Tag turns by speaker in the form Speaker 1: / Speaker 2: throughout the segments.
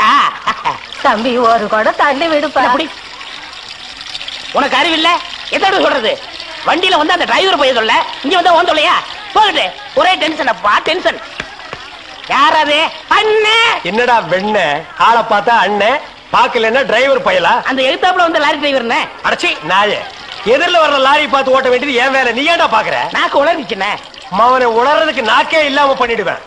Speaker 1: அப்படியா?
Speaker 2: தம்பி ஒரு கூட தண்ணி விடுப்பா.
Speaker 1: அப்படி உனக்கு அறிவில்ல? எத்தனை சொல்றது? வண்டியில வந்து அந்த டிரைவர் போய் சொல்ல, இங்க வந்து ஓன் சொல்லையா? போகுது ஒரே டென்ஷன் அப்பா, டென்ஷன். யாராவது? அண்ணே.
Speaker 3: என்னடா வெண்ண ஆளை பார்த்தா அண்ணன் பாக்கலன்னா டிரைவர் பயலா?
Speaker 1: அந்த எழுத்தாப்புல வந்து லாரி டிரைவர்னே.
Speaker 3: அடச்சி நாயே, எதிரில வர்ற லாரி பார்த்து ஓட்ட வேண்டியது ஏன் வேலை? நீ ஏன்டா பாக்குற?
Speaker 1: நாக்கு உளறிச்சுனே.
Speaker 3: அவனை உளறதுக்கு நாக்கே இல்லாம பண்ணிடுவேன்.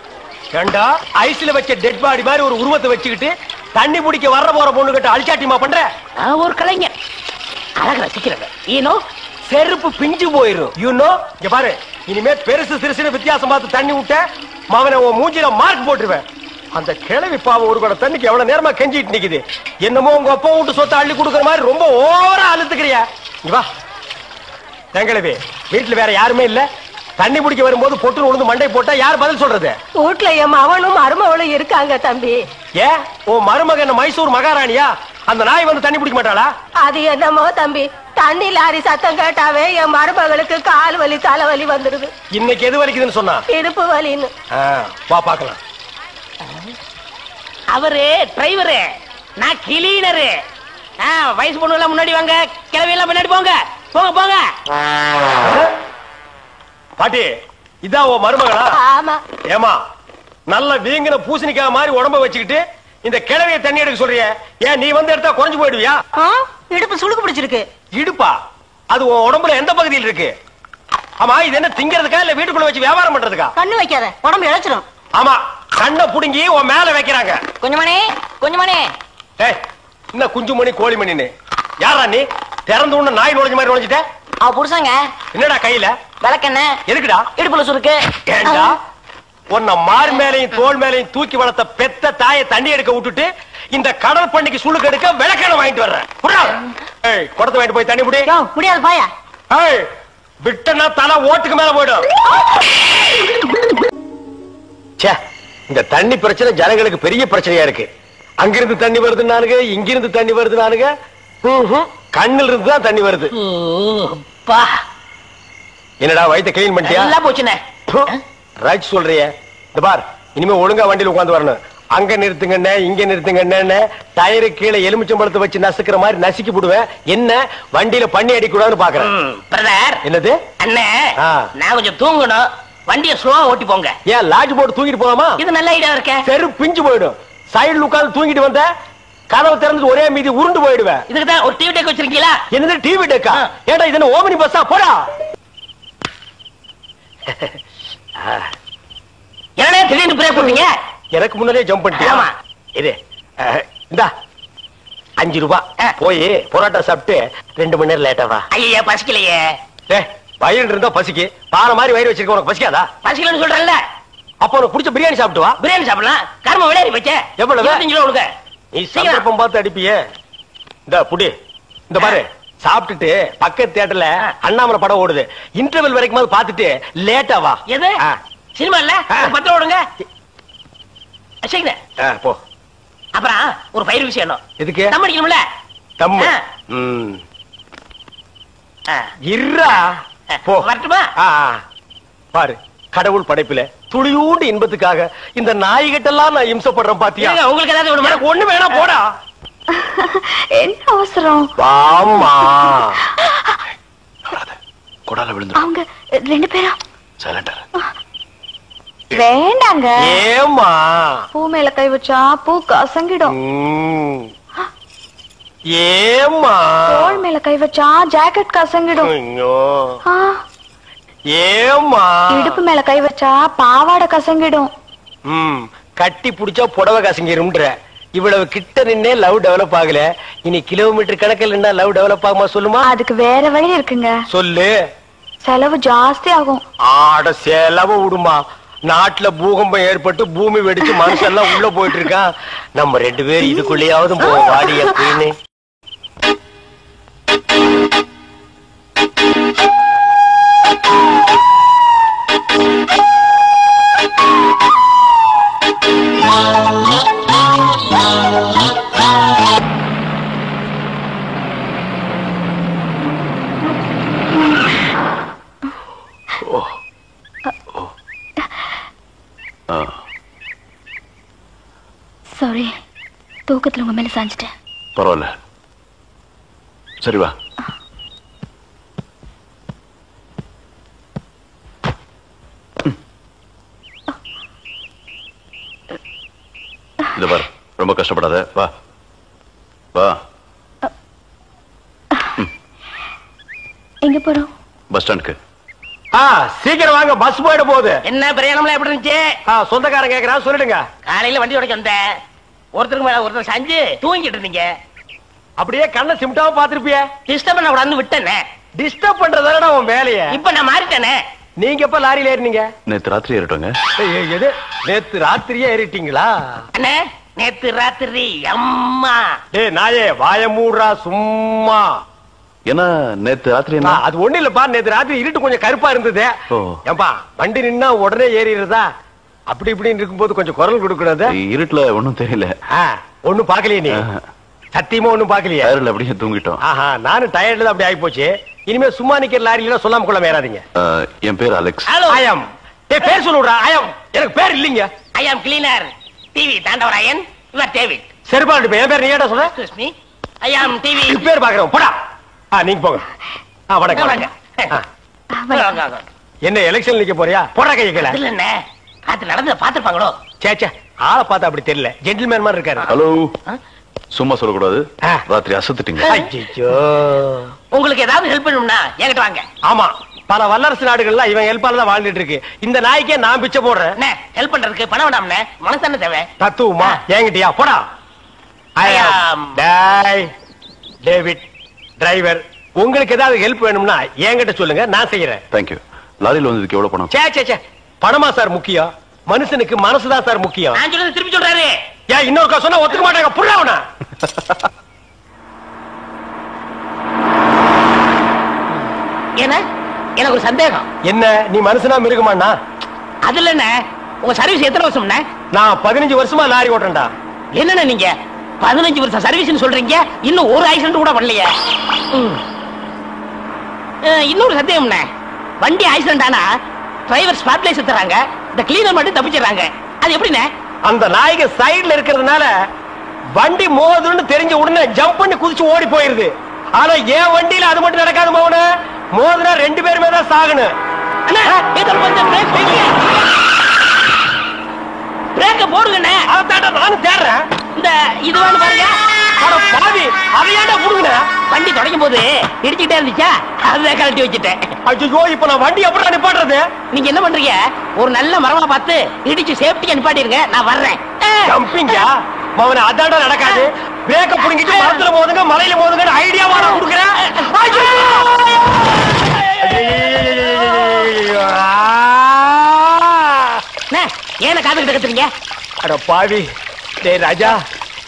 Speaker 3: ஏண்டா ஐஸ்ல வச்ச டெட் பாடி மாதிரி ஒரு உருவத்தை வச்சுக்கிட்டு தண்ணி பிடிக்க வர்ற போற பொண்ணு கிட்ட அழிச்சாட்டிமா பண்ற?
Speaker 1: ஒரு கலைஞர் அழகு ரசிக்கிறவன். ஈனோ
Speaker 3: செருப்பு பிஞ்சு போயிரும். யூனோ இங்க பாரு, இனிமே பெருசு சிறுசுன்னு வித்தியாசம் பார்த்து தண்ணி விட்ட மவனை உன் மூஞ்சில மார்க் போட்டுருவேன். அந்த கிழவி பாவம் ஒரு கூட தண்ணிக்கு எவ்வளவு நேரமா கெஞ்சிட்டு நிக்குது. என்னமோ உங்க அப்பா வீட்டு சொத்தை அள்ளி கொடுக்குற மாதிரி ரொம்ப ஓவரா அழுத்துக்கிறியா? இங்க வா. கிழவி வீட்டுல வேற யாருமே இல்ல. தண்ணி பிடிக்க வரும்போது பொட்டு உழுந்து மண்டை போட்டா யார் பதில் சொல்றது?
Speaker 2: வீட்டுல என் மவனும் மருமவளும் இருக்காங்க தம்பி.
Speaker 3: ஏன் உன் மருமகன் மைசூர் மகாராணியா? அந்த நாய் வந்து தண்ணி பிடிக்க மாட்டாளா?
Speaker 2: அது என்னமோ தம்பி, தண்ணி லாரி சத்தம் கேட்டாவே என் மருமகளுக்கு கால் வலி தலைவலி வந்துடுது.
Speaker 3: இன்னைக்கு எது வலிக்குதுன்னு சொன்னா?
Speaker 2: இடுப்பு வலின்னு.
Speaker 3: வா பாக்கலாம்.
Speaker 1: அவரு டிரைவரு, நான் கிளீனரு. வயசு பொண்ணு எல்லாம் முன்னாடி வாங்க, கிளவி எல்லாம் பின்னாடி போங்க. போங்க போங்க.
Speaker 3: பாட்டி இதான் உன் மருமகளா?
Speaker 2: ஆமா.
Speaker 3: ஏமா நல்ல வீங்கின பூசணிக்காய் மாதிரி உடம்ப வச்சுக்கிட்டு இந்த கிழவிய தண்ணி எடுக்க சொல்றிய? ஏன் நீ வந்து எடுத்தா குறைஞ்சு போயிடுவியா?
Speaker 2: இடுப்பு சுளுக்கு பிடிச்சிருக்கு.
Speaker 3: இடுப்பா? அது உன் உடம்புல எந்த பகுதியில் இருக்கு? ஆமா, இது என்ன திங்கிறதுக்கா இல்ல வீட்டுக்குள்ள வச்சு வியாபாரம் பண்றதுக்கா?
Speaker 2: கண்ணு வைக்காத, உடம்பு இழைச்சிடும்.
Speaker 3: ஆமா, கண்ணை புடுங்கி உன் மேல வைக்கிறாங்க.
Speaker 1: கொஞ்சமணி கொஞ்சமணி.
Speaker 3: என்ன குஞ்சுமணி கோழிமணின்னு? யாரா நீ? திறந்து உள்ள நாய் நுழைஞ்ச மாதிரி நுழைஞ்சிட்ட?
Speaker 1: அவ புருஷங்க.
Speaker 3: என்னடா கையில?
Speaker 1: விளக்கெண்ண.
Speaker 3: எதுக்குடா?
Speaker 1: இடுப்புல சுருக்கு.
Speaker 3: ஏண்டா உன்ன மார் மேலையும் தோல் மேலையும் தூக்கி வளர்த்த பெத்த தாயை தண்ணி எடுக்க விட்டுட்டு இந்த கடல் பண்ணிக்கு சுளுக்கு எடுக்க விளக்கெண்ண வாங்கிட்டு வர்றேன். குடத்தை வாங்கிட்டு போய் தண்ணி புடி.
Speaker 2: முடியாது பாயா.
Speaker 3: விட்டனா தலை ஓட்டுக்கு மேல போயிடும். இந்த தண்ணி பிரச்சனை ஜனங்களுக்கு பெரிய பிரச்சனையா இருக்கு. அங்கிருந்து தண்ணி வருது நானுங்க, இங்கிருந்து தண்ணி வருது நானுங்க. கண்ணில் இருந்து தான் தண்ணி வருது. என்னடா வயித்தை கிளீன் பண்ணிட்டியா?
Speaker 1: எல்லாம் போச்சுனே.
Speaker 3: ரைட் சொல்றிய. இந்த பார், இனிமே ஒழுங்கா வண்டியில உட்கார்ந்து வரணும். அங்க நிறுத்துங்கண்ணே, இங்க நிறுத்துங்கண்ணே. டயரு கீழே எலுமிச்சம்பழத்தை வச்சு நசுக்கிற மாதிரி நசுக்கி போடுவேன். என்ன வண்டியில பண்ணி அடிக்கூடாதுன்னு பாக்குறேன்.
Speaker 1: பிரதர்.
Speaker 3: என்னது?
Speaker 1: அண்ணே, நான் கொஞ்சம் தூங்கணும். வண்டியை ஸ்லோவா ஓட்டி போங்க.
Speaker 3: ஏன் லாட்ஜ் போட்டு தூங்கிட்டு போலாமா?
Speaker 1: இது நல்ல ஐடியா இருக்க.
Speaker 3: செரு பிஞ்சு போயிடும். சைடுல உட்கார்ந்து தூங்கிட்டு வந்த கதவை திறந்து ஒரே மீதி உருண்டு போயிடுவேன்.
Speaker 1: இதுக்கு தான் ஒரு டிவி டெக் வச்சிருக்கீங்களா?
Speaker 3: என்னது டிவி டெக்கா? ஏடா இது என்ன ஓமினி பஸ்ஸா? போடா.
Speaker 1: என்னடா திடீர்னு பிரேக் போட்டீங்க?
Speaker 3: எனக்கு முன்னாடியே ஜம்ப் பண்ணிட்டியா?
Speaker 1: ஆமா.
Speaker 3: இது இந்தா 5 ரூபாய். போய் பொரோட்டா சாப்பிட்டு 2 மணி நேரம் லேட்டா வா.
Speaker 1: ஐயா பசிக்கலையே.
Speaker 3: வயிறு இருந்தா பசிக்கு. பானை மாதிரி வயிறு வச்சிருக்க உனக்கு பசிக்காதா?
Speaker 1: பசிக்கலன்னு சொல்றேன்ல.
Speaker 3: அப்ப உனக்கு பிடிச்ச பிரியாணி சாப்பிட்டு வா.
Speaker 1: பிரியாணி சாப்பிடலாம். கர்ம விளையாடி வச்ச.
Speaker 3: எவ்வளவு?
Speaker 1: 25 கிலோ கொடுங்க.
Speaker 3: நீ சந்தர்ப்பம் பார்த்து அடிப்பியே. இந்த புடி. இந்த பாரு, சாப்பிட்டுட்டு பக்கத்து தியேட்டர்ல அண்ணாமலை படம் ஓடுது. இன்டர்வல் வரைக்கும் பாத்துட்டு லேட்டா வா.
Speaker 1: எது சினிமா இல்ல? 10 ஓடுங்க.
Speaker 3: போ.
Speaker 1: அப்புறம் ஒரு பயிர் விஷயம்.
Speaker 3: எதுக்கு?
Speaker 1: தம் அடிக்கணும்ல.
Speaker 3: தம். இருடா. போ.
Speaker 1: வரட்டுமா?
Speaker 3: பாரு, கடவுள் படைப்புல துளியூண்டு இன்பத்துக்காக இந்த நாய்கிட்டெல்லாம் நான் இம்சப்படுறேன் பாத்தியா?
Speaker 1: உங்களுக்கு ஏதாவது ஒண்ணு
Speaker 3: ஒண்ணு வேணா போடா.
Speaker 4: என்ன அவசரம்?
Speaker 3: வாமா. கொடால விழுந்து.
Speaker 4: அவங்க 2 பேரும்
Speaker 3: சைலண்டர்.
Speaker 4: வேண்டாங்க.
Speaker 3: ஏமா?
Speaker 4: பூ மேல கை வச்சா பூ கசங்கிடும்.
Speaker 3: ஏமா?
Speaker 4: தோள் மேல கை வச்சா ஜாக்கெட் கசங்கிடும்.
Speaker 3: ஏமா?
Speaker 4: இடுப்பு மேல கை வச்சா பாவாடை கசங்கிடும்.
Speaker 3: கட்டி புடிச்சா புடவை கசங்கிரும்ன்ற. இவ்வளவு கிட்ட நின்னே லவ் டெவலப் ஆகல. இனி கிலோமீட்டர் கணக்கில் நின்னா லவ் டெவலப் ஆகுமா சொல்லுமா?
Speaker 4: அதுக்கு வேற வழி இருக்குங்க.
Speaker 3: சொல்லு.
Speaker 4: செலவு ஜாஸ்தி ஆகும்.
Speaker 3: ஆட செலவு விடுமா. நாட்டுல பூகம்பம் ஏற்பட்டு பூமி வெடிச்சு மனுஷெல்லாம் உள்ள போயிட்டு இருக்கான். நம்ம 2 பேரும் இதுக்குள்ளேயாவது போவோம். வாடி அப்படின்னு.
Speaker 4: சாரி. தூக்கத்துல உங்க மேல சாஞ்சிட்டேன்.
Speaker 5: பரவாயில்ல, சரி வா. இது பாரு, ரொம்ப கஷ்டப்படாத, வா வா.
Speaker 4: எங்க போறோம்?
Speaker 5: பஸ் ஸ்டாண்டுக்கு.
Speaker 3: சீக்கிரம் வாங்க, பஸ் போயிட போகுது.
Speaker 1: என்ன பிரயாணம்லாம் எப்படி இருந்துச்சு?
Speaker 3: சொந்தக்காரன் கேக்குறான், சொல்லிடுங்க.
Speaker 1: காலையில வண்டி உடைக்க வந்தேன், ஒருத்தருக்கு மேல ஒருத்தர் சாஞ்சு தூங்கிட்டு இருந்தீங்க.
Speaker 3: அப்படியே கண்ணை சிமிட்டாம பாத்துருப்பிய.
Speaker 1: டிஸ்டர்ப் பண்ண கூடாதுன்னு விட்டேனே.
Speaker 3: டிஸ்டர்ப் பண்றதானடா உன் வேலைய.
Speaker 1: இப்ப நான் மாறிட்டேனே.
Speaker 3: நீங்க எப்ப லாரியில ஏறினீங்க?
Speaker 5: நேத்து ராத்திரி ஏறிட்டோங்க.
Speaker 3: எது, நேத்து ராத்திரியே ஏறிட்டீங்களா?
Speaker 1: அண்ணே, நேத்து ராத்திரி அம்மா.
Speaker 3: டேய் நாயே, வாய மூடுறா சும்மா.
Speaker 5: ஏன்னா நேத்து ராத்திரி என்ன?
Speaker 3: அது ஒண்ணு இல்லப்பா, நேத்து ராத்திரி இருட்டு கொஞ்சம் கருப்பா இருந்தது. ஏன்பா வண்டி நின்னா உடனே ஏறிடுறதா? அப்படி இப்படின்னு இருக்கும்போது கொஞ்சம் குரல் கொடுக்கறது.
Speaker 5: இருட்டுல ஒண்ணும் தெரியல.
Speaker 3: ஒண்ணும் பாக்கலையே நீ? சத்தியமா ஒண்ணும் பாக்கலையே?
Speaker 5: டயர்ல அப்படியே தூங்கிட்டோம்.
Speaker 3: நானும் டயர்ட்ல அப்படி ஆகி போச்சு. இனிமே சும்மா நிக்கிற லாரியில சொல்லாம கொள்ள ஏறாதீங்க.
Speaker 5: என் பேர் அலெக்ஸ்.
Speaker 1: ஹலோ.
Speaker 3: ஆயம். பேர் சொல்லுடா. ஆயம். எனக்கு பேர் இல்லீங்க.
Speaker 1: I am cleaner TV Thandavarayan. Your David.
Speaker 3: செருப்பாடு என் பேர் நீ ஏடா சொல்ற?
Speaker 1: Excuse me, I am TV.
Speaker 3: பேர் பாக்குறோம், போடா. நீங்க போங்க. வணக்கம்.
Speaker 1: வாங்க.
Speaker 3: என்ன எலெக்ஷன் நிக்க போறியா? போடா கையை கீழ.
Speaker 1: இல்ல என்ன, காத்து நடந்து பாத்துப்பாங்களோ?
Speaker 3: சேச்சே, ஆளை பார்த்தா அப்படி தெரியல, ஜென்டில்மேன் மாதிரி இருக்காரு.
Speaker 5: ஹலோ, சும்மா சொல்லக்கூடாது. ராத்திரி அசத்துட்டீங்க.
Speaker 3: ஐயோ,
Speaker 1: உங்களுக்கு ஏதாவது ஹெல்ப் பண்ணணும்னா என்கிட்ட வாங்க.
Speaker 3: ஆமா, பல வல்லரசு நாடுகள்ல இவன் ஹெல்ப்பால தான் வாழ்ந்துட்டு இருக்கு. இந்த நாய்க்கே நான் பிச்சை போடுறேன்.
Speaker 1: என்ன ஹெல்ப் பண்றதுக்கு பணம் வேண்டாம்னே, மனசான தேவை.
Speaker 3: தத்துவமா என்கிட்டயா? போடா. டேவிட் டிரைவர், உங்களுக்கு ஏதாவது ஹெல்ப் வேணும்னா என்கிட்ட சொல்லுங்க, நான் செய்யறேன்.
Speaker 5: தேங்க்யூ. லாரியில் வந்ததுக்கு எவ்வளவு பணம்?
Speaker 3: சே பணமா சார் முக்கியம்? மனுஷனுக்கு மனசுதான் சார் முக்கியம்.
Speaker 1: நான் சொல்றது திருப்பி சொல்றாரு.
Speaker 3: ஏன் இன்னொரு சொன்னா ஒத்துக்க மாட்டாங்க, புரியவனா?
Speaker 1: ஏன்னா எனக்கு ஒரு சந்தேகம்.
Speaker 3: என்ன, நீ மனுஷனா மிருகமாண்ணா?
Speaker 1: அதுல என்ன, உங்க சர்வீஸ் எத்தனை வருஷம்?
Speaker 3: நான் 15 வருஷமா லாரி ஓட்டுறேன்டா.
Speaker 1: என்னன்னா நீங்க 15 வருஷம் சர்வீஸ் சொல்றீங்க, இன்னும் ஒரு ஆக்சிடென்ட் கூட பண்ணலையே. இன்னொரு சந்தேகம், வண்டி ஆக்சிடென்ட் ஆனா டிரைவர் ஸ்பாட்லைஸ் தராங்க, இந்த கிளீனர் மட்டும் தப்பிச்சிடறாங்க. அது எப்படிண்ணே?
Speaker 3: அந்த நாய்க்கு சைடுல இருக்கிறதுனால வண்டி மோதுன்னு தெரிஞ்ச உடனே ஜம்ப் பண்ணி குதிச்சு ஓடி போயிருது. ஆனா என் வண்டியில அது மட்டும் நடக்காது மோன. மோதுனா 2 பேருமே தான் சாகணும்.
Speaker 1: பிரேக்க போடுங்கண்ணே.
Speaker 3: அதான் நானும் தேடுறேன்.
Speaker 1: இந்த இது வேணும் பாருங்க.
Speaker 3: பாவி, அதையாண்டா புடுங்க.
Speaker 1: வண்டி தொடங்கும் போது இடிச்சுட்டே இருந்துச்சா, அதை கழட்டி வச்சுட்டேன்.
Speaker 3: ஐயோ, இப்ப நான் வண்டி எப்படி நிப்பாட்டுறது?
Speaker 1: நீங்க என்ன பண்றீங்க, ஒரு நல்ல மரமா பார்த்து இடிச்சு சேஃப்டியா நிப்பாட்டிருங்க, நான் வர்றேன்.
Speaker 3: ஜம்பிங்கா மவன, அதாண்டா நடக்காது. பிரேக்க புடுங்கிட்டு மரத்துல மோதுங்க, மலையில மோதுங்க ஐடியாவா நான் கொடுக்குறேன்.
Speaker 1: ஏன காதுகிட்ட கத்துறீங்க?
Speaker 3: அட பாவி, டேய் ராஜா,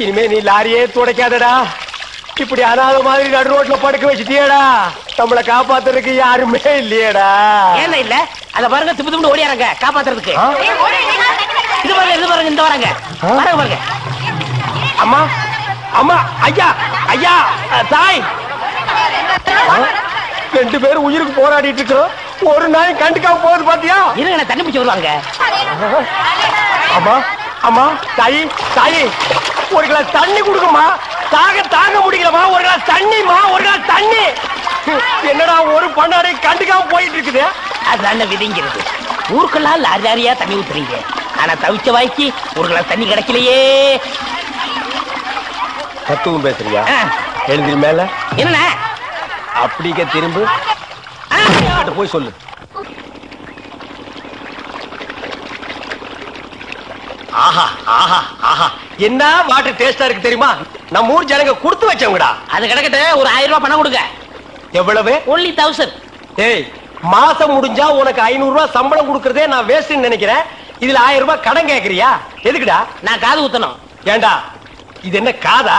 Speaker 3: இனிமே நீ லாரியே துடைக்காதடா. இப்படி அனாத மாதிரி நடு ரோட்ல படுக்க வச்சுட்டியேடா. நம்மளை காப்பாத்துறதுக்கு யாருமே இல்லையேடா.
Speaker 1: ஏன் இல்ல, அத பாருங்க, திப்பு திப்பு ஓடியாரங்க காப்பாத்துறதுக்கு. இது பாருங்க, இது பாருங்க, இந்த வராங்க பாருங்க பாருங்க.
Speaker 3: அம்மா, அம்மா, ஐயா, ஐயா, தாய், 2 பேரும் உயிருக்கு போராடிட்டு இருக்கிறோம். ஒரு நாய் கண்டுக்காம போகுது பாத்தியா?
Speaker 1: இருங்க, தண்ணி பிடிச்சு வருவாங்க.
Speaker 3: அம்மா, அம்மா, தாயி, தாயி, ஒரு கிளாஸ் தண்ணி கொடுக்குமா? தாங்க முடியலமா, ஒரு கிளாஸ் தண்ணிமா, ஒரு கிளாஸ் தண்ணி. என்னடா ஒரு பண்ணாடை கண்டுக்காம போயிட்டு இருக்குது.
Speaker 1: அதான விதிங்கிறது. ஊருக்கெல்லாம் லாரி லாரியா தண்ணி ஊத்துறீங்க, ஆனா தவிச்ச வாய்க்கு ஒரு கிளாஸ் தண்ணி கிடைக்கலையே.
Speaker 3: தத்துவம் பேசுறியா? எழுந்திரி மேல.
Speaker 1: என்ன
Speaker 3: அப்படிக்க திரும்ப போய் சொல்லு. ஆஹா ஆஹா ஆஹா, என்ன வாட்டர் டேஸ்டா இருக்கு தெரியுமா? நம்ம ஊர் ஜனங்க கொடுத்து வச்சவங்கடா.
Speaker 1: அது கிடக்கட்டு, ஒரு 1000 ரூபாய் பணம் கொடுங்க.
Speaker 3: எவ்வளவு?
Speaker 1: only 1000.
Speaker 3: ஏய், மாசம் முடிஞ்சா உனக்கு 500 ரூபாய் சம்பளம் கொடுக்கறதே நான் வேஸ்ட்னு நினைக்கிறேன். இதுல 1000 ரூபாய் கடன் கேக்குறியா? எதுக்குடா?
Speaker 1: நான் காது ஊத்தணும்.
Speaker 3: ஏண்டா, இது என்ன காதா?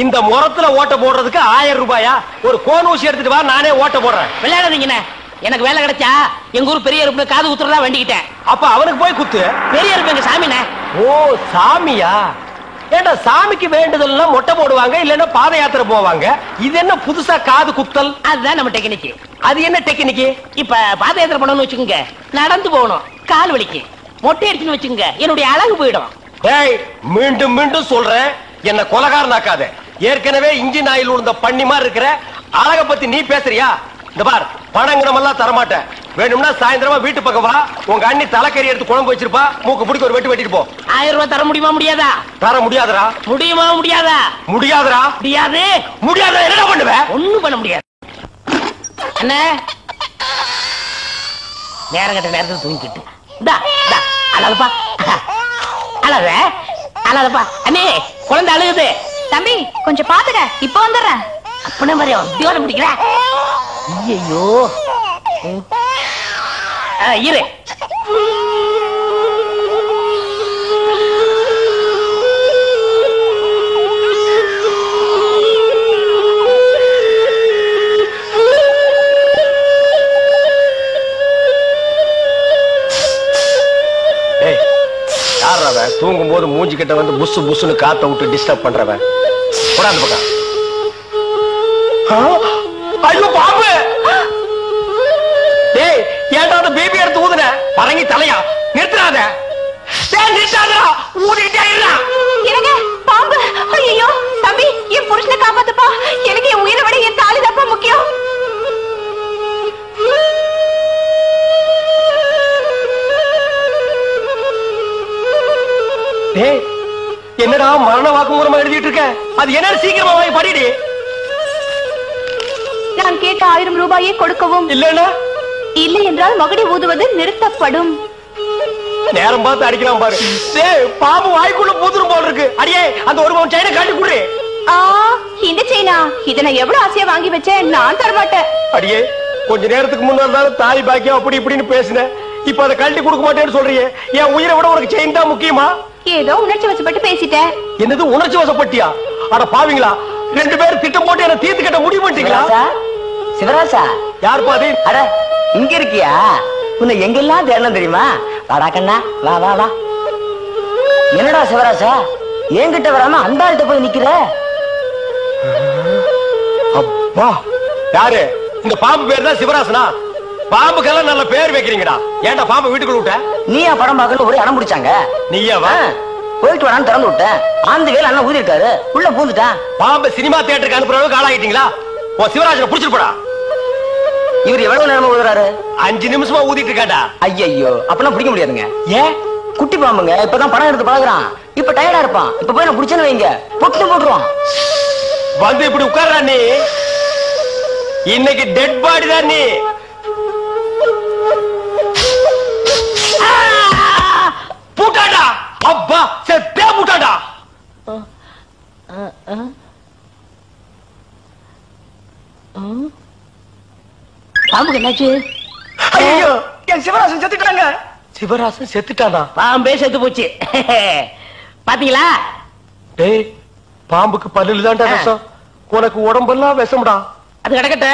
Speaker 3: இந்த முறத்துல ஓட்ட போடுறதுக்கு 1000 ரூபாயா? ஒரு கோன் ஊசி எடுத்துட்டு வா, நானே ஓட்ட போடுறேன்.
Speaker 1: விளையாடாதீங்கண்ணே, எனக்கு வேலை கிடைச்சா எங்க ஊர் பெரிய இருப்பு காது ஊத்துறதா வேண்டிக்கிட்டேன்.
Speaker 3: அப்ப அவனுக்கு போய் குத்து.
Speaker 1: பெரிய இருப்பு எங்க சாமிண்ணே.
Speaker 3: ஓ, சாமியா? ஏண்டா, சாமிக்கு வேண்டுதல்லாம் மொட்டை போடுவாங்க, இல்லன்னா பாத யாத்திரை போவாங்க. இது என்ன புதுசா காது குத்தல்?
Speaker 1: அதுதான் நம்ம டெக்னிக்.
Speaker 3: அது என்ன டெக்னிக்?
Speaker 1: இப்ப பாத யாத்திரை பண்ணணும்னு வச்சுக்கோங்க, நடந்து போகணும், கால் வலிக்கு. மொட்டை அடிச்சுன்னு வச்சுக்கோங்க, என்னுடைய அழகு போயிடும்.
Speaker 3: ஏய், மீண்டும் மீண்டும் சொல்றேன், என்ன கொலகாரனாக்காத. ஏற்கனவே இன்ஜின் ஆயில் உள்ள பண்ணி மாதிரி இருக்கிற அழக பத்தி நீ பேசுறியா? இந்த பார், பணங்கனமெல்லாம் தரமாட்டேன். வேணும்னா சாயந்தரமா வீட்டு பக்கம் வா. உங்க அண்ணி தலைக்கறி எடுத்து குழம்பு வச்சிருப்பா. மூக்கு பிடிக்க ஒரு வெட்டி வெட்டிட்டு போ.
Speaker 1: 1000 ரூபாய் தர முடியுமா முடியாதா?
Speaker 3: தர முடியாதுடா.
Speaker 1: முடியுமா முடியாதா?
Speaker 3: முடியாதுடா.
Speaker 1: முடியாது.
Speaker 3: முடியாத என்ன பண்ணுவ?
Speaker 1: ஒண்ணும் பண்ண முடியாது. அண்ணே, நேரம் கட்ட நேரத்தில் தூங்கிட்டு அழகப்பா, அழகப்பா. அண்ணே, குழந்தை அழுகுது.
Speaker 4: தம்பி கொஞ்சம் பாத்துக்க, இப்ப வந்துடுறேன்.
Speaker 1: அப்பன மாதிரி உத்தியோகம் பிடிக்கிற. ஐயோ, இரு.
Speaker 3: தூங்கும் போது மூஞ்சி கிட்ட வந்து புசு புசுன்னு காத்த விட்டு டிஸ்டர்ப் பண்றவன். போடாது பக்கம். ஐயோ பாம்பு! டேய், ஏன்டா அந்த பேபி எடுத்து ஊதுன? பரங்கி தலையா? நிறுத்தாத. டேய் நிறுத்தாதடா. ஊதிட்டே இருடா.
Speaker 2: எனக்கு பாம்பு. ஐயோ தம்பி, என் புருஷனை காப்பாத்துப்பா. எனக்கு என் உயிரை விட என் தாலி தப்பா முக்கியம்.
Speaker 3: டேய், என்னடா மரண வாக்குமூலமா எழுதிட்டு இருக்க? அது என்ன சீக்கிரமா வாங்கி படிடி.
Speaker 4: நான் கேட்ட 1000 ரூபாயை கொடுக்கவும்.
Speaker 3: இல்லன்னா
Speaker 4: இல்லை என்றால் மகுடி ஊதுவது நிறுத்தப்படும்.
Speaker 3: நேரம் பார்த்து அடிக்கலாம் பாரு. டேய், பாம்பு வாய்க்குள்ள பூதுரும் போல இருக்கு. அடியே, அந்த ஒரு பவுன் செயினை காட்டி குடுறே.
Speaker 2: இந்த செயினா? இத நான் எவ்வளவு ஆசையா வாங்கி வச்சேன். நான் தரமாட்டேன்.
Speaker 3: அடியே, கொஞ்ச நேரத்துக்கு முன்னாடி தாலி பாக்கியம் அப்படி இப்படின்னு பேசினேன். இப்ப அதை கழட்டி கொடுக்க மாட்டேன்னு சொல்றீங்க. என் உயிரை விட உனக்கு செயின் தான் முக்கியமா?
Speaker 2: ஏதோ உணர்ச்சி வசப்பட்டு பேசிட்டேன்.
Speaker 3: என்னது உணர்ச்சி வசப்பட்டியா? அட பாவீங்களா, 2 பேரும் திட்டம் போட்டு என்ன தீர்த்து கட்ட முடிவு பண்ணிட்டீங்களா?
Speaker 6: சிவராசா,
Speaker 3: யார் பாதி?
Speaker 6: அட இங்க இருக்கியா? உன்னை எங்கெல்லாம் தேடணும் தெரியுமா? வாடா கண்ணா, வா வா வா. என்னடா சிவராசா, என்கிட்ட வராம அந்த ஆள்கிட்ட போய் நிக்கிற?
Speaker 3: அப்பா, யாரு? இந்த பாம்பு பேர் தான் சிவராசனா? பாம்புக்கெல்லாம் நல்ல பேர் வைக்கிறீங்கடா. ஏன்டா பாம்பு வீட்டுக்குள்ள விட்ட?
Speaker 6: நீயா படம் பார்க்கணும் ஒரே அடம் பிடிச்சாங்க.
Speaker 3: நீயாவா?
Speaker 6: போயிட்டு வரான்னு திறந்து விட்டேன். ஆந்து வேலை அண்ணன் ஊதி இருக்காரு, உள்ள பூந்துட்டான்.
Speaker 3: பாம்பு சினிமா தியேட்டருக்கு அனுப்புற அளவுக்கு ஆளாகிட்டீங்களா? ஓ, சிவராஜனை புடிச்சிட்டு போடா.
Speaker 6: இவர் எவ்வளவு நேரமா ஊதுறாரு?
Speaker 3: 5 நிமிஷமா ஊதிட்டு இருக்காடா.
Speaker 6: ஐயோ, அப்பெல்லாம் பிடிக்க முடியாதுங்க.
Speaker 3: ஏன்?
Speaker 6: குட்டி பாம்புங்க, இப்பதான் படம் எடுத்து பழகுறான். இப்ப டயர்டா இருப்பான். இப்ப போய் நான் பிடிச்சேன்னு வைங்க, பொட்டு போட்டுருவான்.
Speaker 3: வந்து இப்படி உட்கார்றா நீ. இன்னைக்கு டெட் பாடி தான் நீ. பூட்டாடா. அப்பா, செத்தே பூட்டாடா.
Speaker 1: பாம்புக்கு என்னாச்சு?
Speaker 3: ஐயோ, என் சிவராசன் செத்துட்டாங்க. சிவராசன் செத்துட்டானா?
Speaker 1: பாம்பே செத்து போச்சு. பாத்தீங்களா?
Speaker 3: டேய், பாம்புக்கு பல்லுல தான்டா விஷம். உனக்கு உடம்பெல்லாம் விஷம்டா.
Speaker 1: அது கிடக்கட்ட.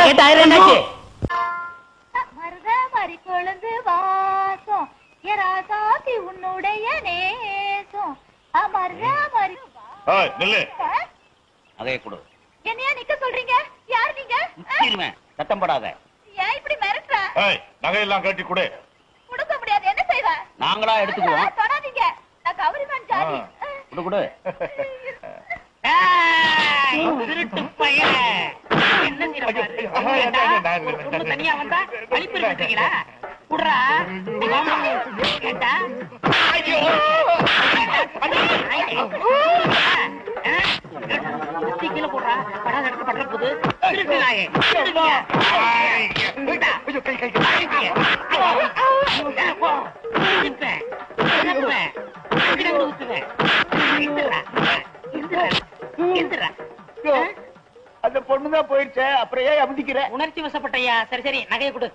Speaker 1: கேட்ட 1000 என்னாச்சு?
Speaker 7: மருதமரி கொழுந்து வாசம் எராசாத்தி உன்னுடைய நேசம் மருதமரி.
Speaker 5: நில்லு. அதையே கொடு.
Speaker 7: என்னையா நிக்க சொல்றீங்க? யார் நீங்க?
Speaker 5: சத்தம் படாத.
Speaker 7: ஏன் இப்படி மிரட்டுற?
Speaker 5: நகையெல்லாம் கட்டி கொடு.
Speaker 7: கொடுக்க முடியாது. என்ன செய்வ?
Speaker 5: நாங்களா எடுத்துக்குவோம்.
Speaker 7: தொடாதீங்க. நான் கவரிமான் ஜாதி.
Speaker 5: கொடு கொடு.
Speaker 1: திருட்டு பையன். என்ன தனியா வந்தா வலிப்பு இருக்கீங்களா? குடுறா. கேட்டா கீழே போடுறா. படம் எடுத்து பண்ற போது திருட்டு நாயே.
Speaker 5: அந்த பொண்ணுதான் போயிடுச்ச, அப்புறம் ஏன் அமுதிக்கிற?
Speaker 1: உணர்ச்சி வசப்பட்டையா? சரி சரி, நகையை கொடு.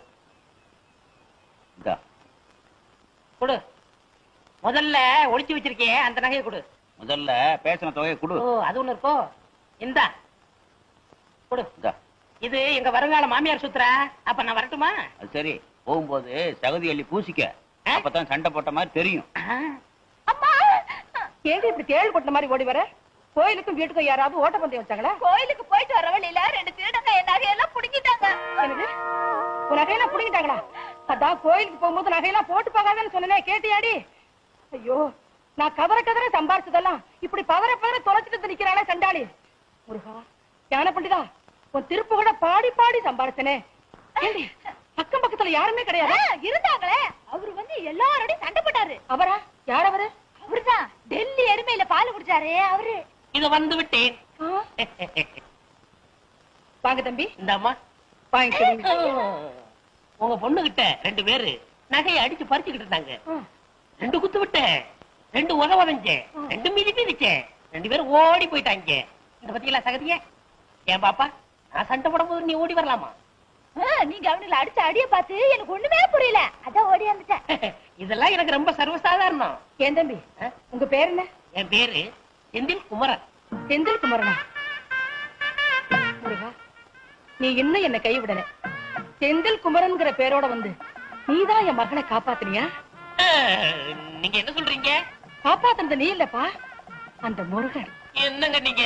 Speaker 1: கொடு. முதல்ல ஒளிச்சு வச்சிருக்கே அந்த நகையை கொடு.
Speaker 5: முதல்ல பேசின தொகையை கொடு.
Speaker 1: ஓ, அது ஒண்ணு இருக்கோ? இந்தா கொடு. இது எங்க வருங்கால மாமியார் சுத்துறா. அப்ப நான் வரட்டுமா?
Speaker 5: அது சரி, போகும்போது சகதி அள்ளி பூசிக்க. அப்பதான் சண்டை போட்ட மாதிரி தெரியும்.
Speaker 2: ஏங்க இப்படி தேள் கொட்ட மாதிரி ஓடி வர? கோயிலுக்கும் வீட்டுக்கும் யாராவது ஓட்டப்பந்தயம் வச்சாங்களா?
Speaker 7: கோயிலுக்கு போயிட்டு வர வழியில 2 திருடங்க என் நகையெல்லாம் புடுங்கிட்டாங்க.
Speaker 2: என்னது? உன் நகையெல்லாம் புடுங்கிட்டாங்களா? அதான் கோயிலுக்கு போகும்போது நகையெல்லாம் போட்டு போகாதன்னு சொன்னேன், கேட்டியாடி? ஐயோ, நான் கதற சம்பாரிச்சதெல்லாம் இப்படி பதற தொலைச்சிட்டு நிக்கிறாளே சண்டாளி. முருகா, ஞான பண்டிதா, உன் திருப்பு கூட பாடி பாடி சம்பாரிச்சனே. அக்கம் பக்கத்துல யாருமே கிடையாது.
Speaker 7: இருந்தாங்களே, அவரு வந்து எல்லாரோடையும் சண்டை போட்டாரு.
Speaker 2: அவரா? யார் அவரு?
Speaker 7: அவருதான் டெல்லி எருமையில பால் குடிச்சாரே அவரு.
Speaker 1: இத வந்து விட்டேன்.
Speaker 2: வாங்க தம்பி.
Speaker 1: இந்த அம்மா
Speaker 2: வாங்க.
Speaker 1: உங்க பொண்ணு கிட்ட 2 பேரு நகையை அடிச்சு பறிச்சுக்கிட்டு இருந்தாங்க. 2 குத்து விட்டேன், 2 உதவதஞ்சேன், 2 மிதிச்சேன். 2 பேரும் ஓடி போயிட்டாங்க. இந்த பத்தியெல்லாம் சகதிய ஏன் பாப்பா, நான் சண்டை போடும் போது நீ ஓடி வரலாமா?
Speaker 7: நீங்க அவனுல அடிச்ச அடிய பார்த்து எனக்கு ஒண்ணுமே புரியல, அதான் ஓடி வந்துட்டேன்.
Speaker 1: இதெல்லாம் எனக்கு ரொம்ப சர்வசாதாரணம்.
Speaker 2: ஏன் தம்பி, உங்க பேர் என்ன?
Speaker 1: என் பேரு செந்தில் குமரன்.
Speaker 2: செந்தில் குமரனா? முருகா, நீ இன்னும் என்ன கைவிடல. செந்தில் குமரன்ங்கிற பேரோட வந்து நீதான் என் மகனை காப்பாத்தினியா?
Speaker 1: நீங்க என்ன சொல்றீங்க?
Speaker 2: காப்பாத்துனது நீ இல்லப்பா, அந்த முருகன்.
Speaker 1: என்னங்க நீங்க?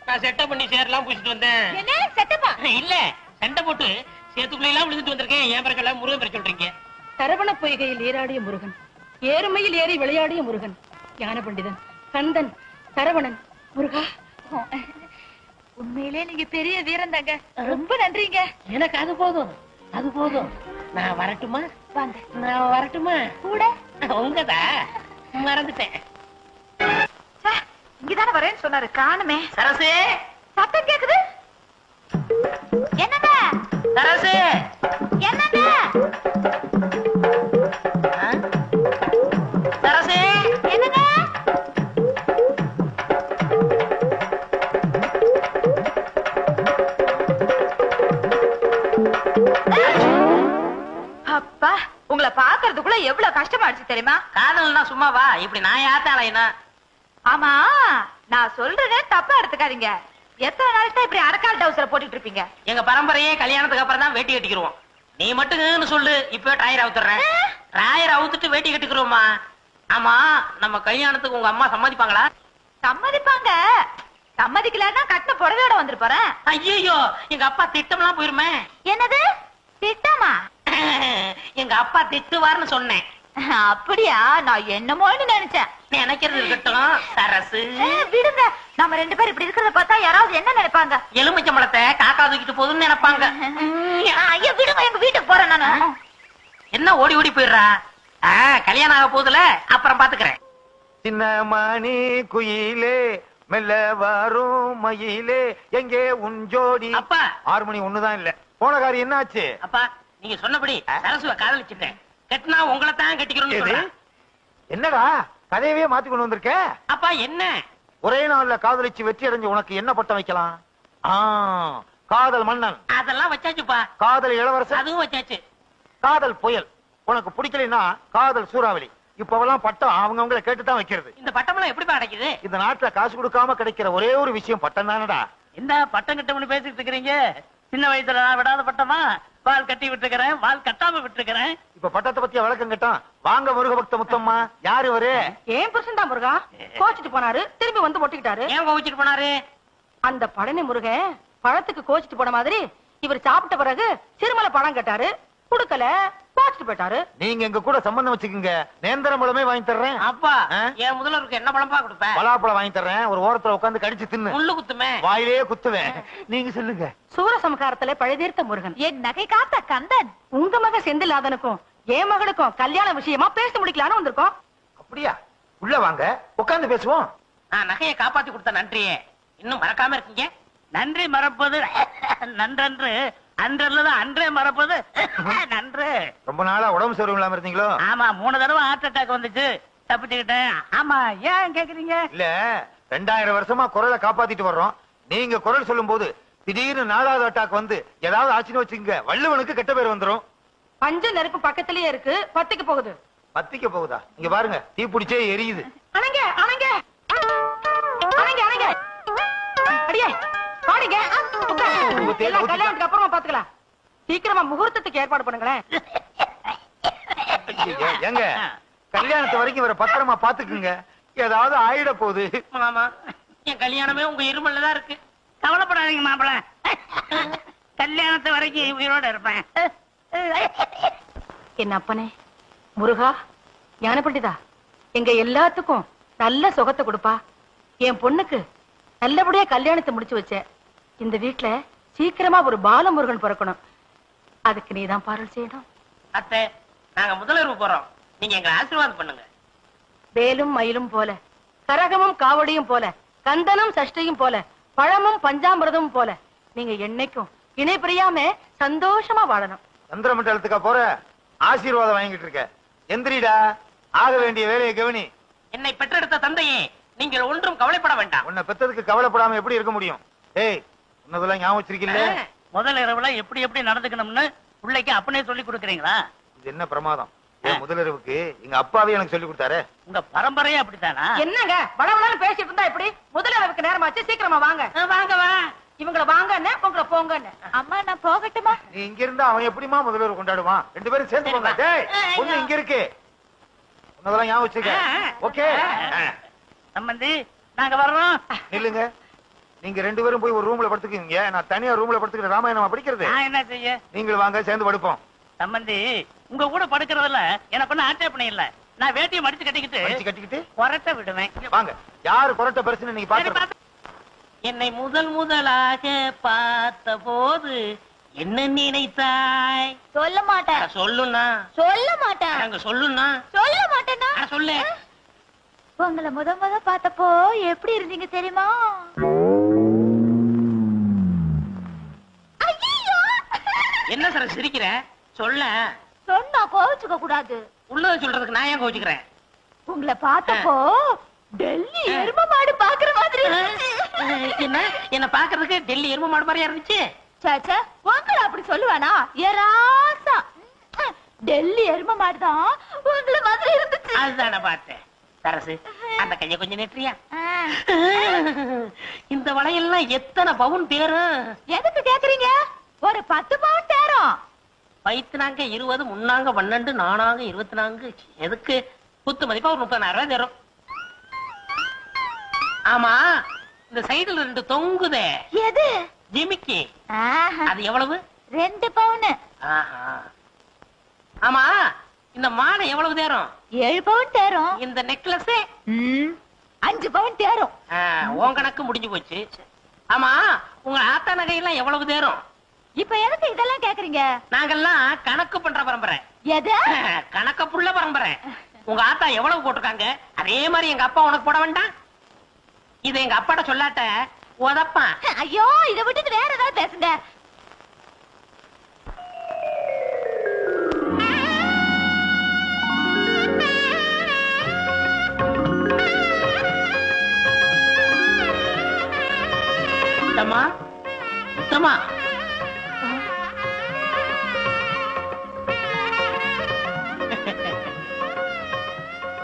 Speaker 1: நான் செட்டப் பண்ணி சேரலாம் பூசிட்டு வந்தேன்.
Speaker 7: என்ன செட்டப்பா?
Speaker 1: இல்ல, சண்டை போட்டு சேத்துக்குள்ள எல்லாம் விழுந்துட்டு வந்திருக்கேன். ஏன் பிறகு முருகன் பேர் சொல்றீங்க?
Speaker 2: சரவண பொய்கையில் ஏறாடிய முருகன், ஏறுமையில் ஏறி விளையாடிய முருகன், ஞான பண்டிதன், கந்தன், சரவணன், முருகா.
Speaker 7: உண்மையிலே நீங்க பெரிய வீரன் தாங்க. ரொம்ப நன்றிங்க.
Speaker 1: எனக்கு அது போதும், அது போதும். நான் வரட்டுமா?
Speaker 7: வாங்க.
Speaker 1: நான் வரட்டுமா?
Speaker 7: கூட
Speaker 1: உங்கதா மறந்துட்டேன்.
Speaker 7: இங்கதானே வரேன்னு சொன்னாரு, காணுமே.
Speaker 1: சரசு,
Speaker 7: சத்தம் கேக்குது. என்னங்க?
Speaker 1: சரசு,
Speaker 7: என்னங்க?
Speaker 1: சரசு,
Speaker 7: என்னங்க? அப்பா, உங்களை பாக்குறதுக்குள்ள எவ்வளவு கஷ்டமாடுச்சு தெரியுமா?
Speaker 1: காதல்னா சும்மாவா? இப்படி நான் யாத்தாலைனா?
Speaker 7: ஆமா, நான் சொல்றதே தப்பா எடுத்துக்காதீங்க. எத்தனை நாளைக்கு இப்படி அரக்கால் டவுசரை போட்டுட்டு இருப்பீங்க?
Speaker 1: எங்க பரம்பரையே கல்யாணத்துக்கு அப்புறம் தான் வேட்டி கட்டிக்கிறோம். நீ மட்டும் சொல்லு, இப்ப டாயர் அவுத்துறேன். டாயர் அவுத்துட்டு வேட்டி கட்டிக்கிறோமா? ஆமா, நம்ம கல்யாணத்துக்கு உங்க அம்மா சம்மதிப்பாங்களா?
Speaker 7: சம்மதிப்பாங்க. சம்மதிக்கலன்னா கட்டின புடவையோட வந்துட்டு போறேன்.
Speaker 1: ஐயோ, எங்க அப்பா திட்டம்லாம் போயிருமே.
Speaker 7: என்னது திட்டமா?
Speaker 1: எங்க அப்பா திட்டுவார்னு சொன்னேன்.
Speaker 7: அப்படியா? நான் என்னமோன்னு நினைச்சேன்.
Speaker 1: நினைக்கிறது இருக்கட்டும் சரசு.
Speaker 7: விடுங்க, நம்ம 2 பேரும் இப்படி இருக்கிறத பார்த்தா யாராவது என்ன நினைப்பாங்க?
Speaker 1: எலுமிச்சம்பழத்தை காக்கா தூக்கிட்டு போகுதுன்னு நினைப்பாங்க.
Speaker 7: ஐயா விடுங்க, எங்க வீட்டுக்கு போறேன் நானு.
Speaker 1: என்ன ஓடி ஓடி போயிடுறா? கல்யாணம் ஆக போகுதுல, அப்புறம் பாத்துக்கிறேன்.
Speaker 8: சின்ன மணி குயிலே மெல்ல வரும் மயிலே எங்கே உன் ஜோடி?
Speaker 1: அப்பா,
Speaker 8: 6 மணி ஒண்ணுதான் இல்ல. போன காரியம் என்ன ஆச்சு?
Speaker 1: அப்பா, நீங்க சொன்னபடி சரசுவ காதலிச்சுட்டேன். கட்டினா உங்களை தான் கட்டிக்கிறோம்.
Speaker 8: என்னடா கதையவே மாத்தி கொண்டு வந்திருக்க?
Speaker 1: அப்பா என்ன?
Speaker 8: ஒரே நாள்ல காதலிச்சு வெற்றி அடைஞ்சு உனக்கு என்ன பட்டம் வைக்கலாம்? காதல் மன்னன்.
Speaker 1: அதெல்லாம் வச்சாச்சுப்பா.
Speaker 8: காதல் இளவரசர்.
Speaker 1: அதுவும் வச்சாச்சு.
Speaker 8: காதல் புயல். உனக்கு பிடிக்கலன்னா காதல் சூறாவளி. இப்பவெல்லாம் பட்டம் அவங்கவங்களை கேட்டுதான் வைக்கிறது.
Speaker 1: இந்த பட்டமெல்லாம் எப்படி கிடைக்குது?
Speaker 8: இந்த நாட்டுல காசு கொடுக்காம கிடைக்கிற ஒரே ஒரு விஷயம் பட்டம் தானடா.
Speaker 1: என்ன பட்டம் கிட்ட பேசிட்டு இருக்கிறீங்க? சின்ன வயசுல நான் விடாத பட்டமா? வால் கட்டி விட்டுருக்கிறேன், வால் கட்டாம விட்டுருக்கிறேன்.
Speaker 8: இப்ப பட்டத்தை பத்தியா விளக்கம் கேட்டான். வாங்க முருக பக்த முத்தம்மா. யாரு அவரு?
Speaker 2: ஏன் புருஷன் தான் முருகா. கோச்சிட்டு போனாரு, திரும்பி வந்து ஒட்டிக்கிட்டாரு.
Speaker 1: ஏன் கோச்சிட்டு போனாரு?
Speaker 2: அந்த பழனி முருகன் பழத்துக்கு கோச்சிட்டு போன மாதிரி இவர் சாப்பிட்ட பிறகு சிறுமலை பழம் கேட்டாரு, குடுக்கல, கோச்சிட்டு போயிட்டாரு.
Speaker 8: நீங்க எங்க கூட சம்பந்தம் வச்சுக்கீங்க. நேந்திரம் பழமே வாங்கி தர்றேன்.
Speaker 1: அப்பா, என் முதல்வருக்கு என்ன பழம்பா கொடுப்பேன்?
Speaker 8: பலாப்பழம் வாங்கி தர்றேன். ஒரு ஓரத்துல உட்கார்ந்து கடிச்சு தின்னு.
Speaker 1: முள்ளு குத்துமே.
Speaker 8: வாயிலே குத்துவேன். நீங்க சொல்லுங்க.
Speaker 2: சூரசம்ஹாரத்துல பழுதீர்த்த முருகன்,
Speaker 7: என் நகை காத்த கந்தன்.
Speaker 2: உங்க மக செந்தில்லாதனுக்கும் என் மகனுக்கும் கல்யாண விஷயமா பேசி முடிக்கலான்னு வந்திருக்கோம்.
Speaker 8: அப்படியா? உள்ள வாங்க, உட்கார்ந்து பேசுவோம்.
Speaker 1: நான் நகையை காப்பாத்தி கொடுத்த நன்றியே இன்னும் மறக்காம இருக்கீங்க. நன்றி மறப்பது நன்றன்று, அன்றல்லதான் அன்றே மறப்பது நன்று.
Speaker 8: ரொம்ப நாளா உடம்பு சரியில்லாம இல்லாம இருந்தீங்களோ?
Speaker 1: ஆமா, 3 தடவை ஹார்ட் அட்டாக் வந்துச்சு, தப்பிச்சுக்கிட்டேன். ஆமா, ஏன் கேக்குறீங்க?
Speaker 8: இல்ல, 2000 வருஷமா குரலை காப்பாத்திட்டு வர்றோம். நீங்க குரல் சொல்லும் போது திடீர்னு 4வது அட்டாக் வந்து ஏதாவது ஆச்சுன்னு வச்சுக்கோங்க, வள்ளுவனுக்கு கெட்ட பேர் வந்துரும்.
Speaker 2: பஞ்ச நெருப்பு பக்கத்திலேயே இருக்கு, பத்திக்கு போகுது.
Speaker 8: பத்திக்க போகுதா? இங்க பாருங்க, தீ பிடிச்சே எரியுது.
Speaker 2: அணங்க அணங்க அணங்க அணங்க அடியே பாடிங்க. கல்யாணத்துக்கு அப்புறமா பாத்துக்கலாம். சீக்கிரமா முகூர்த்தத்துக்கு ஏற்பாடு பண்ணுங்களேன்.
Speaker 8: ஏங்க, கல்யாணத்து வரைக்கும் இவரை பத்திரமா பாத்துக்குங்க. ஏதாவது ஆயிட போகுது.
Speaker 1: ஆமா, என் கல்யாணமே உங்க இருமல்ல தான் இருக்கு. கவலைப்படாதீங்க மாப்பிள்ள, கல்யாணத்து வரைக்கும் உயிரோட இருப்பேன்.
Speaker 2: என்ன அப்பனே முருகா, ஞான பண்டிதா, எங்க எல்லாத்துக்கும் நல்ல சுகத்தை கொடுப்பா. என் பொண்ணுக்கு நல்லபடியா கல்யாணத்தை முடிச்சு வச்ச. இந்த வீட்டுல சீக்கிரமா ஒரு பாலமுருகன் பிறக்கணும். அதுக்கு நீதான் பாருள் செய்யணும்.
Speaker 1: அத்தை, நாங்க முதலிரவு போறோம். நீங்க எங்க ஆசீர்வாதம் பண்ணுங்க.
Speaker 2: வேலும் மயிலும் போல, கரகமும் காவடியும் போல, கந்தனும் சஷ்டியும் போல, பழமும் பஞ்சாமிரதமும் போல நீங்க என்னைக்கும் இணை பிரியாம சந்தோஷமா வாழணும்.
Speaker 8: சந்திர மண்டலத்துக்கா போற? ஆசீர்வாதம் வாங்கிட்டு இருக்க. எந்திரிடா, ஆக வேண்டிய வேலையை கவனி.
Speaker 1: என்னை பெற்றெடுத்த தந்தையே, நீங்கள் ஒன்றும் கவலைப்பட வேண்டாம்.
Speaker 8: உன்னை பெத்ததுக்கு கவலைப்படாம எப்படி இருக்க முடியும்? ஏய், உன்னதெல்லாம் ஞாபகம் வச்சிருக்கீல்ல?
Speaker 5: முதல் இரவுல எப்படி எப்படி நடந்துக்கணும்னு பிள்ளைக்கு அப்பனே சொல்லி கொடுக்குறீங்களா?
Speaker 8: இது என்ன பிரமாதம்? முதலிரவுக்கு எங்க அப்பாவே எனக்கு சொல்லி கொடுத்தாரு.
Speaker 5: உங்க பரம்பரையே அப்படித்தானா?
Speaker 2: என்னங்க வளவளன்னு பேசிட்டு இருந்தா எப்படி? முதலிரவுக்கு நேரமாச்சு, சீக்கிரமா வாங்க.
Speaker 1: வாங்க வா.
Speaker 2: இவங்கள வாங்கன்னு உங்களை போங்கன்னு.
Speaker 7: அம்மா நான் போகட்டுமா?
Speaker 8: நீ இங்க இருந்தா அவன் எப்படிமா முதலிரவு கொண்டாடுவான்? 2 பேரும் சேர்ந்து போங்க. டேய், பொண்ணு இங்க இருக்கு. உன்னதெல்லாம் ஞாபகம் வச்சுக்க. ஓகே?
Speaker 5: சம்பந்தி, நாங்க வர்றோம்.
Speaker 8: நில்லுங்க. நீங்க 2 பேரும் போய் ஒரு ரூம்ல படுத்துக்கீங்க. நான் தனியா ரூம்ல படுத்துக்கிட்டு ராமாயணம் படிக்கிறது.
Speaker 5: நான் என்ன செய்ய?
Speaker 8: நீங்கள் வாங்க, சேர்ந்து படுப்போம்.
Speaker 5: சம்பந்தி, உங்க கூட படுக்கிறதுல எனக்கு ஒன்னும் ஆட்சேபணை இல்ல. நான் வேட்டியை மடிச்சு கட்டிக்கிட்டு கொரட்டை விடுவேன்.
Speaker 8: வாங்க. யாரு கொரட்டை பெருசுன்னு நீங்க பாத்து.
Speaker 1: என்னை முதலாக பார்த்த போது என்ன நினைத்தாய்?
Speaker 7: சொல்ல மாட்டேன்.
Speaker 1: சொல்லுண்ணா.
Speaker 7: சொல்ல மாட்டேன்.
Speaker 1: அங்க சொல்லுண்ணா.
Speaker 7: சொல்ல மாட்டேன்னா
Speaker 1: சொல்லு.
Speaker 7: உங்களை முத பார்த்தப்போ எப்படி இருந்தீங்க தெரியுமா?
Speaker 1: என்ன சார் சிரிக்கிற? சொல்ல.
Speaker 7: சொன்னா கோவிச்சுக்க கூடாது.
Speaker 1: உள்ளத சொல்றதுக்கு நான் ஏன் கோவிச்சுக்கிறேன்?
Speaker 7: உங்களை பார்த்தப்போ டெல்லி எரும மாடு பாக்குற மாதிரி
Speaker 1: என்ன பாக்குறதுக்கு டெல்லி எரும மாடு மாதிரியா இருந்துச்சு?
Speaker 7: சாச்சா, உங்களை அப்படி சொல்லுவானா? ஏராசா டெல்லி எரும மாடுதான் உங்களை மாதிரி இருந்துச்சு.
Speaker 1: அதுதான பார்த்தேன். சரசு, அந்த கைய கொஞ்சம் நெற்றியா? இந்த வளையெல்லாம் எத்தனை பவுன் தேரும்?
Speaker 7: எதுக்கு கேக்குறீங்க? ஒரு 10 பவுன் தேரும்.
Speaker 1: வயிற்றுனாங்க 20, முன்னாங்க 12, நானாங்க 24. எதுக்கு? குத்து மதிப்பா ஒரு 30,000 ரூபாய் தரும். ஆமா, இந்த சைடுல 2 தொங்குதே,
Speaker 7: எது?
Speaker 1: ஜிமிக்கி.
Speaker 7: ஆஹா.
Speaker 1: அது எவ்வளவு?
Speaker 7: 2 பவுன்.
Speaker 1: ஆஹா. ஆமா, இந்த மாலை எவ்வளவு தேரும்?
Speaker 7: 7 பவுன் தேரும்.
Speaker 1: இந்த நெக்லஸ்
Speaker 7: 5 பவுன் தேரும்.
Speaker 1: உன் கணக்கு முடிஞ்சு போச்சு. ஆமா, உங்க ஆத்தா நகையெல்லாம் எவ்வளவு தேரும்?
Speaker 7: இப்ப எதுக்கு இதெல்லாம் கேக்குறீங்க?
Speaker 1: நாங்கெல்லாம் கணக்கு பண்ற பரம்பரை.
Speaker 7: எது?
Speaker 1: கணக்க புள்ள பரம்பரை. உங்க ஆத்தா எவ்வளவு போட்டிருக்காங்க அதே மாதிரி எங்க அப்பா உனக்கு போட வேண்டாம்? இத எங்க அப்பாட்ட சொல்லாட்ட உதப்பான்.
Speaker 7: ஐயோ, இத விட்டுட்டு வேற ஏதாவது பேசுங்க.
Speaker 1: முத்தம்மா, முத்தம்மா.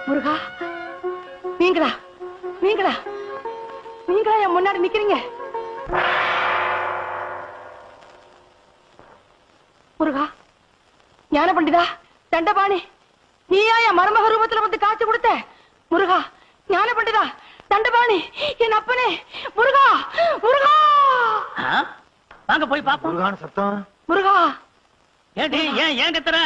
Speaker 2: முருகா, நீங்களா நீங்களா நீங்களா என் முன்னாடி நிக்கிறீங்க? முருகா, ஞான பண்டிதா, தண்டபாணி, நீயா என் மருமக ரூபத்துல வந்து காட்சி கொடுத்த? முருகா, ஞான பண்டிதா, தண்டபாணி, என் அப்பனே, முருகா, முருகா.
Speaker 5: வாங்க போய் பாப்போம்.
Speaker 8: முருகான் சத்தம்.
Speaker 2: முருகா,
Speaker 5: ஏடி ஏன் கத்துற?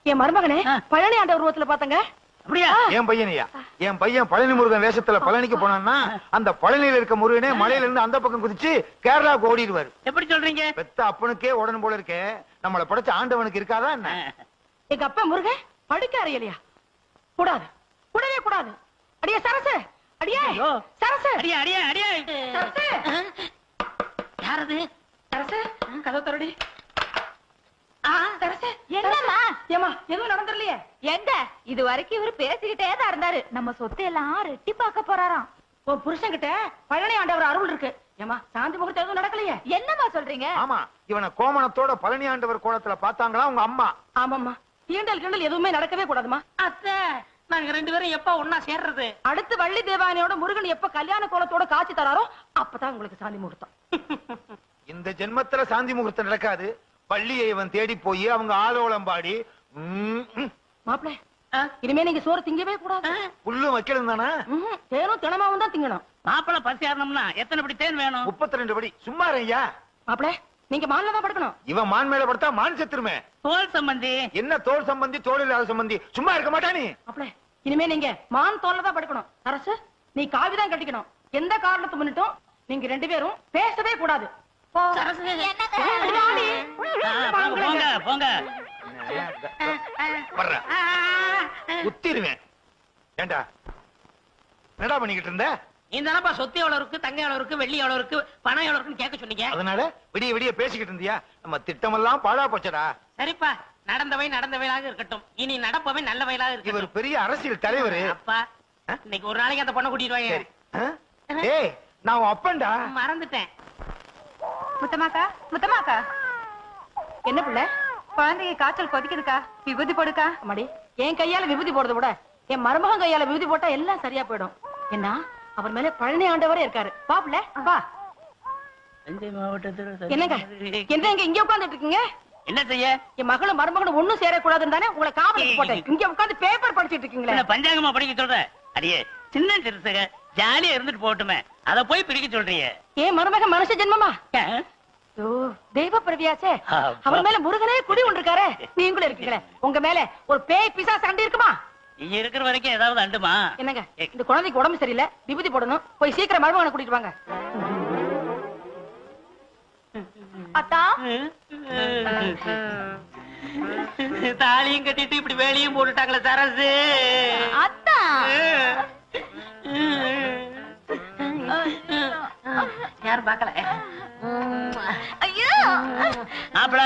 Speaker 2: என் மருமகனே பழனி ஆண்ட உருவத்துல பாத்தங்க.
Speaker 5: அப்படியா?
Speaker 8: என் பையனையா? என் பையன் பழனி முருகன் வேஷத்துல பழனிக்கு போனான்னா அந்த பழனியில இருக்க முருகனே மலையில இருந்து அந்த பக்கம் குதிச்சு கேரளாவுக்கு ஓடிடுவாரு.
Speaker 5: எப்படி சொல்றீங்க?
Speaker 8: பெத்த அப்பனுக்கே உடனே போல இருக்கே, நம்மளை படைச்ச ஆண்டவனுக்கு இருக்காதா என்ன?
Speaker 2: எங்க அப்பா முருகன் படிக்க அறையலையா? கூடாது, கூடவே கூடாது. அடியே சரசு, அடியே சரசு,
Speaker 5: அடியா அடியா அடியா.
Speaker 2: சரசு.
Speaker 1: யாரது?
Speaker 2: சரசு, கதவு தரடி. சரசு,
Speaker 7: என்னம்மா?
Speaker 2: ஏமா எதுவும் நடந்துடலையே?
Speaker 7: எங்க இது வரைக்கும் இவரு பேசிக்கிட்டே தான் இருந்தாரு. நம்ம சொத்து எல்லாம் ரெட்டி பார்க்க போறாராம்.
Speaker 2: உன் புருஷன் கிட்ட பழனி ஆண்டவர் அருள் இருக்கு. ஏமா சாந்தி முகூர்த்தம் எதுவும் நடக்கலையே?
Speaker 7: என்னம்மா சொல்றீங்க?
Speaker 8: ஆமா, இவனை கோமணத்தோட பழனி ஆண்டவர் கோலத்துல பாத்தாங்களா உங்க அம்மா?
Speaker 2: ஆமாம்மா, தீண்டல் கிண்டல் எதுவுமே நடக்கவே கூடாதுமா.
Speaker 1: அத்தை, நாங்க 2 பேரும் எப்ப ஒன்னா சேர்றது?
Speaker 2: அடுத்து வள்ளி தேவானையோட முருகன் எப்ப கல்யாண கோலத்தோட காட்சி தராரோ அப்பதான் உங்களுக்கு சாந்தி முகூர்த்தம்.
Speaker 8: இந்த ஜென்மத்துல சாந்தி முகூர்த்தம் நடக்காது. பள்ளியை இவன் தேடி போய் அவங்க ஆலோலம் பாடி
Speaker 2: மாப்பிள, இனிமே நீங்க சோறு திங்கவே கூடாது.
Speaker 8: புல்லும் வைக்கணும் தானே?
Speaker 2: தேனும் தினமாவும் தான் திங்கணும்.
Speaker 5: மாப்பிள பசி ஏறணும்னா எத்தனை படி தேன் வேணும்?
Speaker 8: 32 படி. சும்மா ஐயா,
Speaker 2: மாப்பிள, நீங்க மான்ல தான் படுக்கணும்.
Speaker 8: இவன் மான் மேல படுத்தா மான் செத்துருமே.
Speaker 5: தோல் சம்பந்தி.
Speaker 8: என்ன தோல் சம்பந்தி, தோல் இல்லாத சம்பந்தி? சும்மா இருக்க மாட்டானே.
Speaker 2: மாப்பிள, இனிமே நீங்க மான் தோல்ல தான் படுக்கணும். அரசு நீ காவிதான் கட்டிக்கணும். எந்த காரணத்தை முன்னிட்டும் நீங்க 2 பேரும் பேசவே கூடாது.
Speaker 5: போங்க.
Speaker 8: குத்திடுவேன். ஏண்டா என்னடா பண்ணிக்கிட்டு இருந்த?
Speaker 1: நீ தானப்பா சொத்து எவ்வளவு இருக்கு, தங்க எவ்வளவு இருக்கு, வெள்ளி எவ்வளவு இருக்கு, பணம் எவ்வளவு இருக்குன்னு கேட்க சொன்னீங்க.
Speaker 8: அதனால விடிய விடிய பேசிக்கிட்டு இருந்தியா? நம்ம திட்டமெல்லாம் பாழா போச்சடா.
Speaker 1: சரிப்பா, நடந்தவையாக இருக்கட்டும். இனி நடப்பவை நல்லவையாக
Speaker 8: இவர்
Speaker 1: இருக்கட்டும்.
Speaker 8: பெரிய அரசியல் தலைவர்.
Speaker 1: அப்பா, இன்னைக்கு ஒரு நாளைக்கு அந்த பொண்ணை கூட்டிட்டு வாங்க.
Speaker 8: ஏய், நான் உன் அப்பன்டா.
Speaker 1: மறந்துட்டேன்.
Speaker 4: முத்தமாக்கா என்ன பிள்ளை, குழந்தைக்கு காய்ச்சல் கொதிக்குதுக்கா, விபூதி போடுக்கா.
Speaker 2: அம்மாடி, என் கையால விபூதி போடுறத விட என் மருமகன் கையால விபூதி போட்டா எல்லாம் சரியா போயிடும். என்ன அவர் மேல பழனி ஆண்டவரே இருக்காரு. பாப்புல வா.
Speaker 5: தஞ்சை மாவட்டத்தில்
Speaker 2: என்னங்க என்ன இங்க உட்கார்ந்துட்டு இருக்கீங்க?
Speaker 5: என்ன செய்ய?
Speaker 2: என் மகளும் மருமகனும் ஒண்ணும் சேரக்கூடாதுன்னு தானே உங்களை காவலுக்கு போட்டேன். இங்க உட்கார்ந்து பேப்பர் படிச்சிட்டு இருக்கீங்களே.
Speaker 5: பஞ்சாங்கமா படிக்க சொல்ற? அடியே சின்ன சிறுசக ஜாலியா இருந்துட்டு போட்டுமே, அத போய் பிரிக்க சொல்றீங்க.
Speaker 2: ஏன் மருமகன் மனுஷ ஜென்மமா? தெய்வ பிரவியாச்சே. அவர் மேல முருகனே குடி ஒன்று இருக்காரு. நீங்களும் இருக்கீங்களே, உங்க மேல ஒரு பேய் பிசாசு சண்டை இருக்குமா?
Speaker 5: நீங்க இருக்கிற வரைக்கும் ஏதாவது அண்டுமா?
Speaker 2: என்னங்க இந்த குழந்தைக்கு உடம்பு சரியில்லை, விபூதி போடணும். போய் சீக்கிரம் மருமகனை கூட்டிட்டு வாங்க.
Speaker 4: அத்தா
Speaker 1: தாலியும் கட்டிட்டு இப்படி வேலையும் போட்டுட்டாங்களே சரசு.
Speaker 4: அத்தா
Speaker 1: யாரும் பாக்கல.
Speaker 4: ஐயோ
Speaker 5: மாப்பிள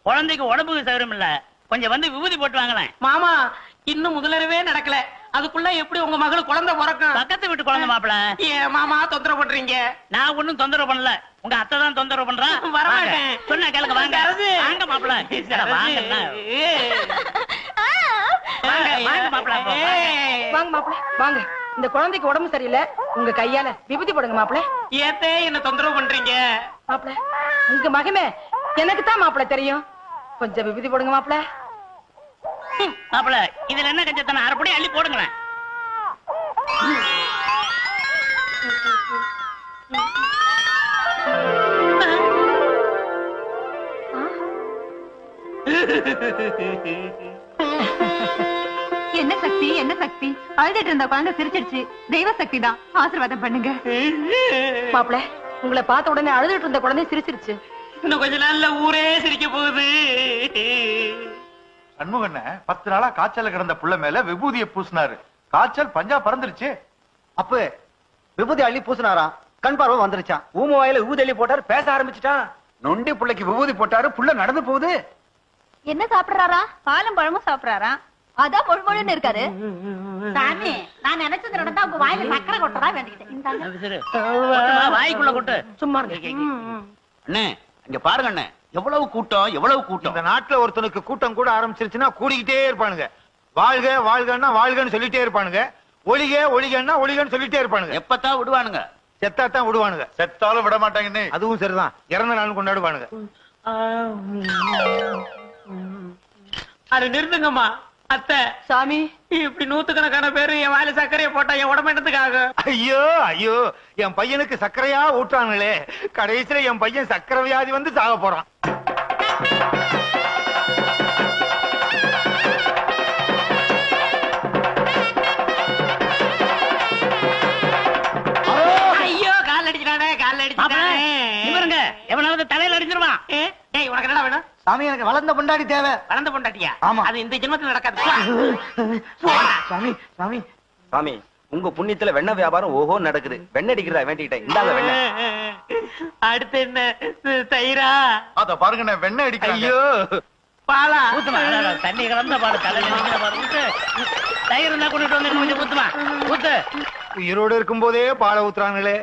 Speaker 5: குழந்தைக்கு உடம்புக்கு சௌகரியம் இல்ல, கொஞ்சம் வந்து விபூதி போட்டு வாங்கலாம்.
Speaker 1: மாமா, இன்னும் முதலரவே நடக்கல, அதுக்குள்ள எப்படி உங்க மகளுக்கு குழந்தை பிறக்கும்?
Speaker 5: பக்கத்து வீட்டு குழந்தை மாப்பிள.
Speaker 1: ஏன் மாமா தொந்தரவு பண்றீங்க?
Speaker 5: நான் ஒண்ணும் தொந்தரவு பண்ணல, உங்க அத்தை தான் தொந்தரவு பண்றா.
Speaker 1: வரமாட்டேன்.
Speaker 5: சொன்ன கேளுங்க, வாங்க வாங்க மாப்பிள. வாங்க மாப்பிள.
Speaker 2: வாங்க மாப்பிள வாங்க. இந்த குழந்தைக்கு உடம்பு சரியில்லை, உங்க கையால விபூதி போடுங்க மாப்பிள.
Speaker 1: ஏத்தே என்ன தொந்தரவு பண்றீங்க?
Speaker 2: மாப்பிள உங்க மகமே எனக்கு தான் மாப்பிள தெரியும், கொஞ்சம் விபூதி போடுங்க மாப்பிள.
Speaker 5: மாப்பிள இதுல என்ன கஞ்சத்தன? அரைப்படி அள்ளி போடுங்களேன்.
Speaker 4: என்ன சக்தி, என்ன சக்தி? அழுதுட்டு இருந்த குழந்தை சிரிச்சிடுச்சு. தெய்வ சக்தி தான், ஆசீர்வாதம் பண்ணுங்க.
Speaker 2: மாப்பிள உங்களை பார்த்த உடனே அழுதுட்டு இருந்த குழந்தை சிரிச்சிருச்சு.
Speaker 1: இன்னும் கொஞ்ச நாள்ல ஊரே சிரிக்க போகுது.
Speaker 8: சண்முகண்ண 10 நாளா காய்ச்சல கிடந்த புள்ள மேல விபூதியை பூசினாரு. காய்ச்சல் பஞ்சா பறந்துருச்சு.
Speaker 6: அப்ப விபூதி அள்ளி பூசினாராம், கண் பார்வை வந்துருச்சான். ஊம வாயில விபூதி அள்ளி போட்டாரு, பேச ஆரம்பிச்சுட்டான்.
Speaker 8: நொண்டி புள்ளைக்கு விபூதி போட்டாரு, புள்ள நடந்து போகுது.
Speaker 4: என்ன சாப்பிடுறாரா? பாலும் பழமும் சாப்பிடுறாரா? அதான் பொழுன்னு இருக்காரு.
Speaker 7: சாமி, நான் நினைச்சது நடந்தா உங்க வாயில சக்கரை கொட்டதா வேண்டிக்கிட்டேன்.
Speaker 5: வாய்க்குள்ள கொட்டு.
Speaker 2: சும்மா
Speaker 9: அண்ணே இங்க பாருங்க அண்ணே, எவ்வளவு கூட்டம், எவ்வளவு கூட்டம்.
Speaker 8: இந்த நாட்டுல ஒருத்தனுக்கு கூட்டம் கூட ஆரம்பிச்சிருச்சுன்னா கூடிக்கிட்டே இருப்பானுங்க. வாழ்க வாழ்கன்னா வாழ்கன்னு சொல்லிட்டே இருப்பானுங்க, ஒளிக ஒளிகன்னா ஒளிகன்னு சொல்லிட்டே இருப்பானுங்க.
Speaker 9: எப்பத்தான் விடுவானுங்க?
Speaker 8: செத்தாத்தான் விடுவானுங்க. செத்தாலும் விட மாட்டாங்கன்னு. அதுவும் சரிதான், இறந்த நாள் கொண்டாடுவானுங்க.
Speaker 1: அது நிறுத்துங்கம்மா. அத்தை
Speaker 2: சாமி,
Speaker 1: இப்படி 100கணக்கான பேரு என் வாயில சர்க்கரையை போட்டா என் உடம்பு என்னத்துக்காக?
Speaker 8: ஐயோ ஐயோ, என் பையனுக்கு சர்க்கரையா ஊட்டானுங்களே, கடைசியில என் பையன் சர்க்கரை வியாதி வந்து சாக போறான்.
Speaker 1: ஐயோ, கால் அடிச்சுட்டானே, கால் அடிச்சுட்டானே.
Speaker 5: இவருங்க எவனாவது தலையில அடிச்சிருவான்.
Speaker 1: டேய், உனக்கு என்னடா வேணும்?
Speaker 6: சாமி எனக்கு வளர்ந்த பொண்டாடி தேவை.
Speaker 1: வளர்ந்த பொண்டாட்டியா?
Speaker 6: ஆமா.
Speaker 1: அது இந்த ஜென்மத்துல நடக்காது.
Speaker 6: சாமி சாமி சாமி, உங்க புண்ணியத்துல வெண்ணெய் வியாபாரம் ஓஹோ நடக்குது. வெண்ணெய் அடிக்கிறதா வேண்டிக்கிட்டேன், இந்தாங்க வெண்ணெய்.
Speaker 1: அடுத்து என்ன? தயிரா?
Speaker 8: அத பாருங்க, வெண்ணெய் அடிக்க.
Speaker 1: ஐயோ, பாலா?
Speaker 5: ஊத்துமா, தண்ணி கலந்த பாரு, தலையில பாரு. ஊத்து, தயிர் இருந்தா கொண்டுட்டு வந்து கொஞ்சம் ஊத்துமா, ஊத்து.
Speaker 8: உயிரோடு இருக்கும் போதே பாலை ஊத்துறாங்களே,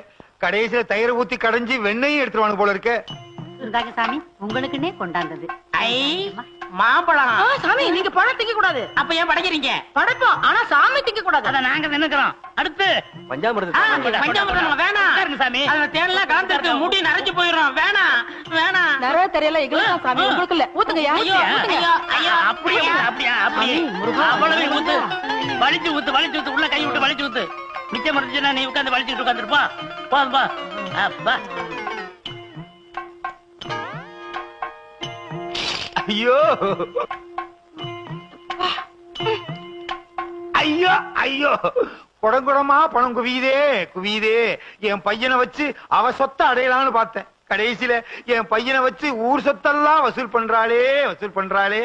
Speaker 8: கடைசியில தயிரை ஊத்தி கடைஞ்சி வெண்ணையும் எடுத்துருவானு போல இருக்கு.
Speaker 7: இந்தாங்க சாமி, உங்களுக்குன்னே கொண்டாந்தது.
Speaker 1: ஐ, மாம்பழம்.
Speaker 2: சாமி நீங்க பழம் திங்க கூடாது.
Speaker 1: அப்ப ஏன் படைக்கிறீங்க?
Speaker 2: படைப்போம், ஆனா சாமி திங்க கூடாது.
Speaker 5: அத நாங்க நினைக்கிறோம். அடுத்து
Speaker 6: பஞ்சாமிர்தம்.
Speaker 1: பஞ்சாமிர்தம் வேணாம்
Speaker 5: சாமி.
Speaker 1: அதுல தேன்லாம் கலந்துருக்கு, முடி நரைச்சு போயிடும். வேணாம் வேணாம்.
Speaker 2: நிறைய தெரியல, எங்களுக்கு சாமி உங்களுக்கு இல்ல. ஊத்துங்கய்யா,
Speaker 1: ஐயோ
Speaker 2: ஊத்துங்க.
Speaker 1: ஐயோ ஐயோ,
Speaker 5: அப்படியே அப்படியா அப்படியே அவ்வளவு ஊத்து, வலிச்சு ஊத்து, வலிச்சு ஊத்து, உள்ள கை விட்டு வலிச்சு ஊத்து. மிச்சம் இருந்துச்சுன்னா நீ உட்காந்து வலிச்சுட்டு உட்காந்துருப்பா. போதும்பா. அப்பா
Speaker 8: ஐயோ, ஐயோ ஐயோ, குடங்குடமா பணம் குவியுதே குவியுதே. என் பையனை வச்சு அவ சொத்தை அடையலாம்னு பார்த்தேன். கடைசியில என் பையனை வச்சு ஊர் சொத்தெல்லாம் வசூல் பண்றாளே வசூல் பண்றாளே.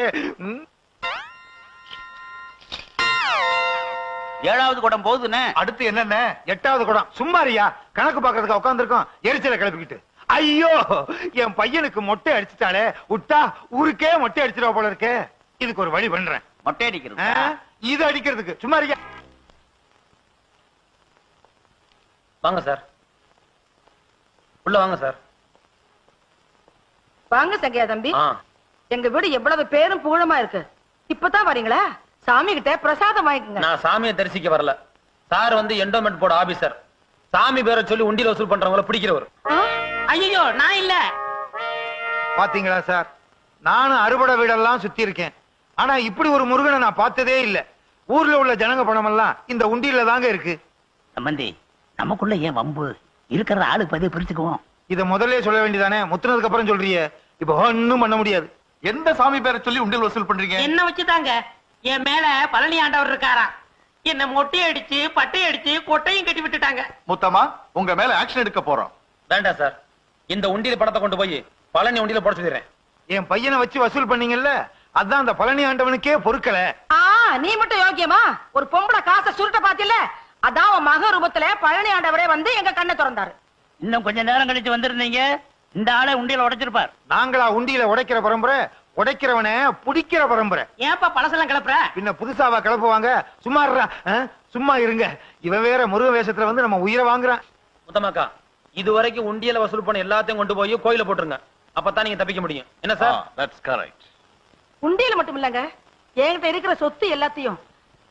Speaker 9: 7வது குடம் போகுதுண்ணே.
Speaker 8: அடுத்து என்னென்ன 8வது குடம். சும்மாரியா, கணக்கு பாக்குறதுக்கு உட்காந்துருக்கோம் எரிச்சலை கிளப்பிக்கிட்டு. ஐயோ, என் பையனுக்கு மொட்டை அடிச்சுட்டாலே, விட்டா ஊருக்கே மொட்டை அடிச்சிருவா போல இருக்கே. இதுக்கு ஒரு வழி பண்றேன்.
Speaker 9: மொட்டை அடிக்கிறது
Speaker 8: இது அடிக்கிறதுக்கு சும்மாரியா.
Speaker 3: வாங்க சார், உள்ள வாங்க சார்.
Speaker 2: வாங்க சங்கையா தம்பி. எங்க வீடு எவ்வளவு பேரும் புகழமா இருக்கு. இப்பதான் வரீங்களா? சாமி கிட்ட பிரசாதம் வாங்கிக்கங்க.
Speaker 3: நான் சாமியை தரிசிக்க வரல சார். வந்து எண்டோமெண்ட் போர்டு ஆபீசர். சாமி பேரை சொல்லி உண்டியில வசூல் பண்றவங்கள பிடிக்கிறவர்.
Speaker 1: ஐயோ, நான் இல்ல.
Speaker 8: பாத்தீங்களா சார், நானும் அறுபடை வீடெல்லாம் சுத்தி இருக்கேன். ஆனா இப்படி ஒரு முருகனை நான் பார்த்ததே இல்ல. ஊர்ல உள்ள ஜனங்க பணம் எல்லாம் இந்த உண்டியில தாங்க இருக்கு.
Speaker 5: சம்பந்தி, நமக்குள்ள ஏன் வம்பு? இருக்கிற ஆளுக்கு பதிவு பிரிச்சுக்குவோம்.
Speaker 8: இத முதல்ல சொல்ல வேண்டியதானே, முத்துனதுக்கு அப்புறம் சொல்றியே. இப்ப ஒண்ணும் பண்ண முடியாது.
Speaker 9: எந்த சாமி பேரை சொல்லி உண்டியல் வசூல் பண்றீங்க?
Speaker 1: என்ன வச்சுதாங்க என் மேல பழனி ஆண்டவர் இருக்காராம். என்ன மொட்டை அடிச்சு பட்டை அடிச்சு கொட்டையும் கட்டி விட்டுட்டாங்க.
Speaker 9: முத்தமா, உங்க மேல ஆக்ஷன் எடுக்க போறோம்.
Speaker 3: வேண்டாம் சார், இந்த உண்டியில பணத்தை கொண்டு போய் பழனி உண்டியில போட சொல்லிடுறேன்.
Speaker 8: என் பையனை வச்சு வசூல் பண்ணீங்கல்ல, அதான் அந்த பழனி ஆண்டவனுக்கே பொறுக்கல.
Speaker 2: நீ மட்டும் யோக்கியமா? ஒரு பொம்பளை காசை சுருட்ட பாத்தில, அதான் உன் மக ரூபத்துல பழனி ஆண்டவரே வந்து எங்க கண்ணை திறந்தாரு.
Speaker 5: இன்னும் கொஞ்ச நேரம் கழிச்சு வந்திருந்தீங்க, இந்த ஆளை உண்டியல உடைச்சிருப்பார்.
Speaker 8: நாங்களா உண்டியில உடைக்கிற பரம்பரை? உடைக்கிறவனை புடிக்கிற பரம்பரை.
Speaker 1: ஏன்பா பழசெல்லாம் கிளப்புற?
Speaker 8: பின்ன புதுசாவா கிளப்புவாங்க? சும்மா சும்மா இருங்க. இவன் வேற முருக வேஷத்துல வந்து நம்ம உயிரை வாங்குறான்.
Speaker 3: முத்தமாக்கா, இதுவரைக்கும் உண்டியல வசூல் பண்ண எல்லாத்தையும் கொண்டு போய் கோயில போட்டுருங்க. அப்பதான் நீங்க தப்பிக்க முடியும். என்ன சார்?
Speaker 9: That's correct.
Speaker 2: உண்டியில மட்டும் இல்லங்க, என்கிட்ட இருக்கிற சொத்து எல்லாத்தையும்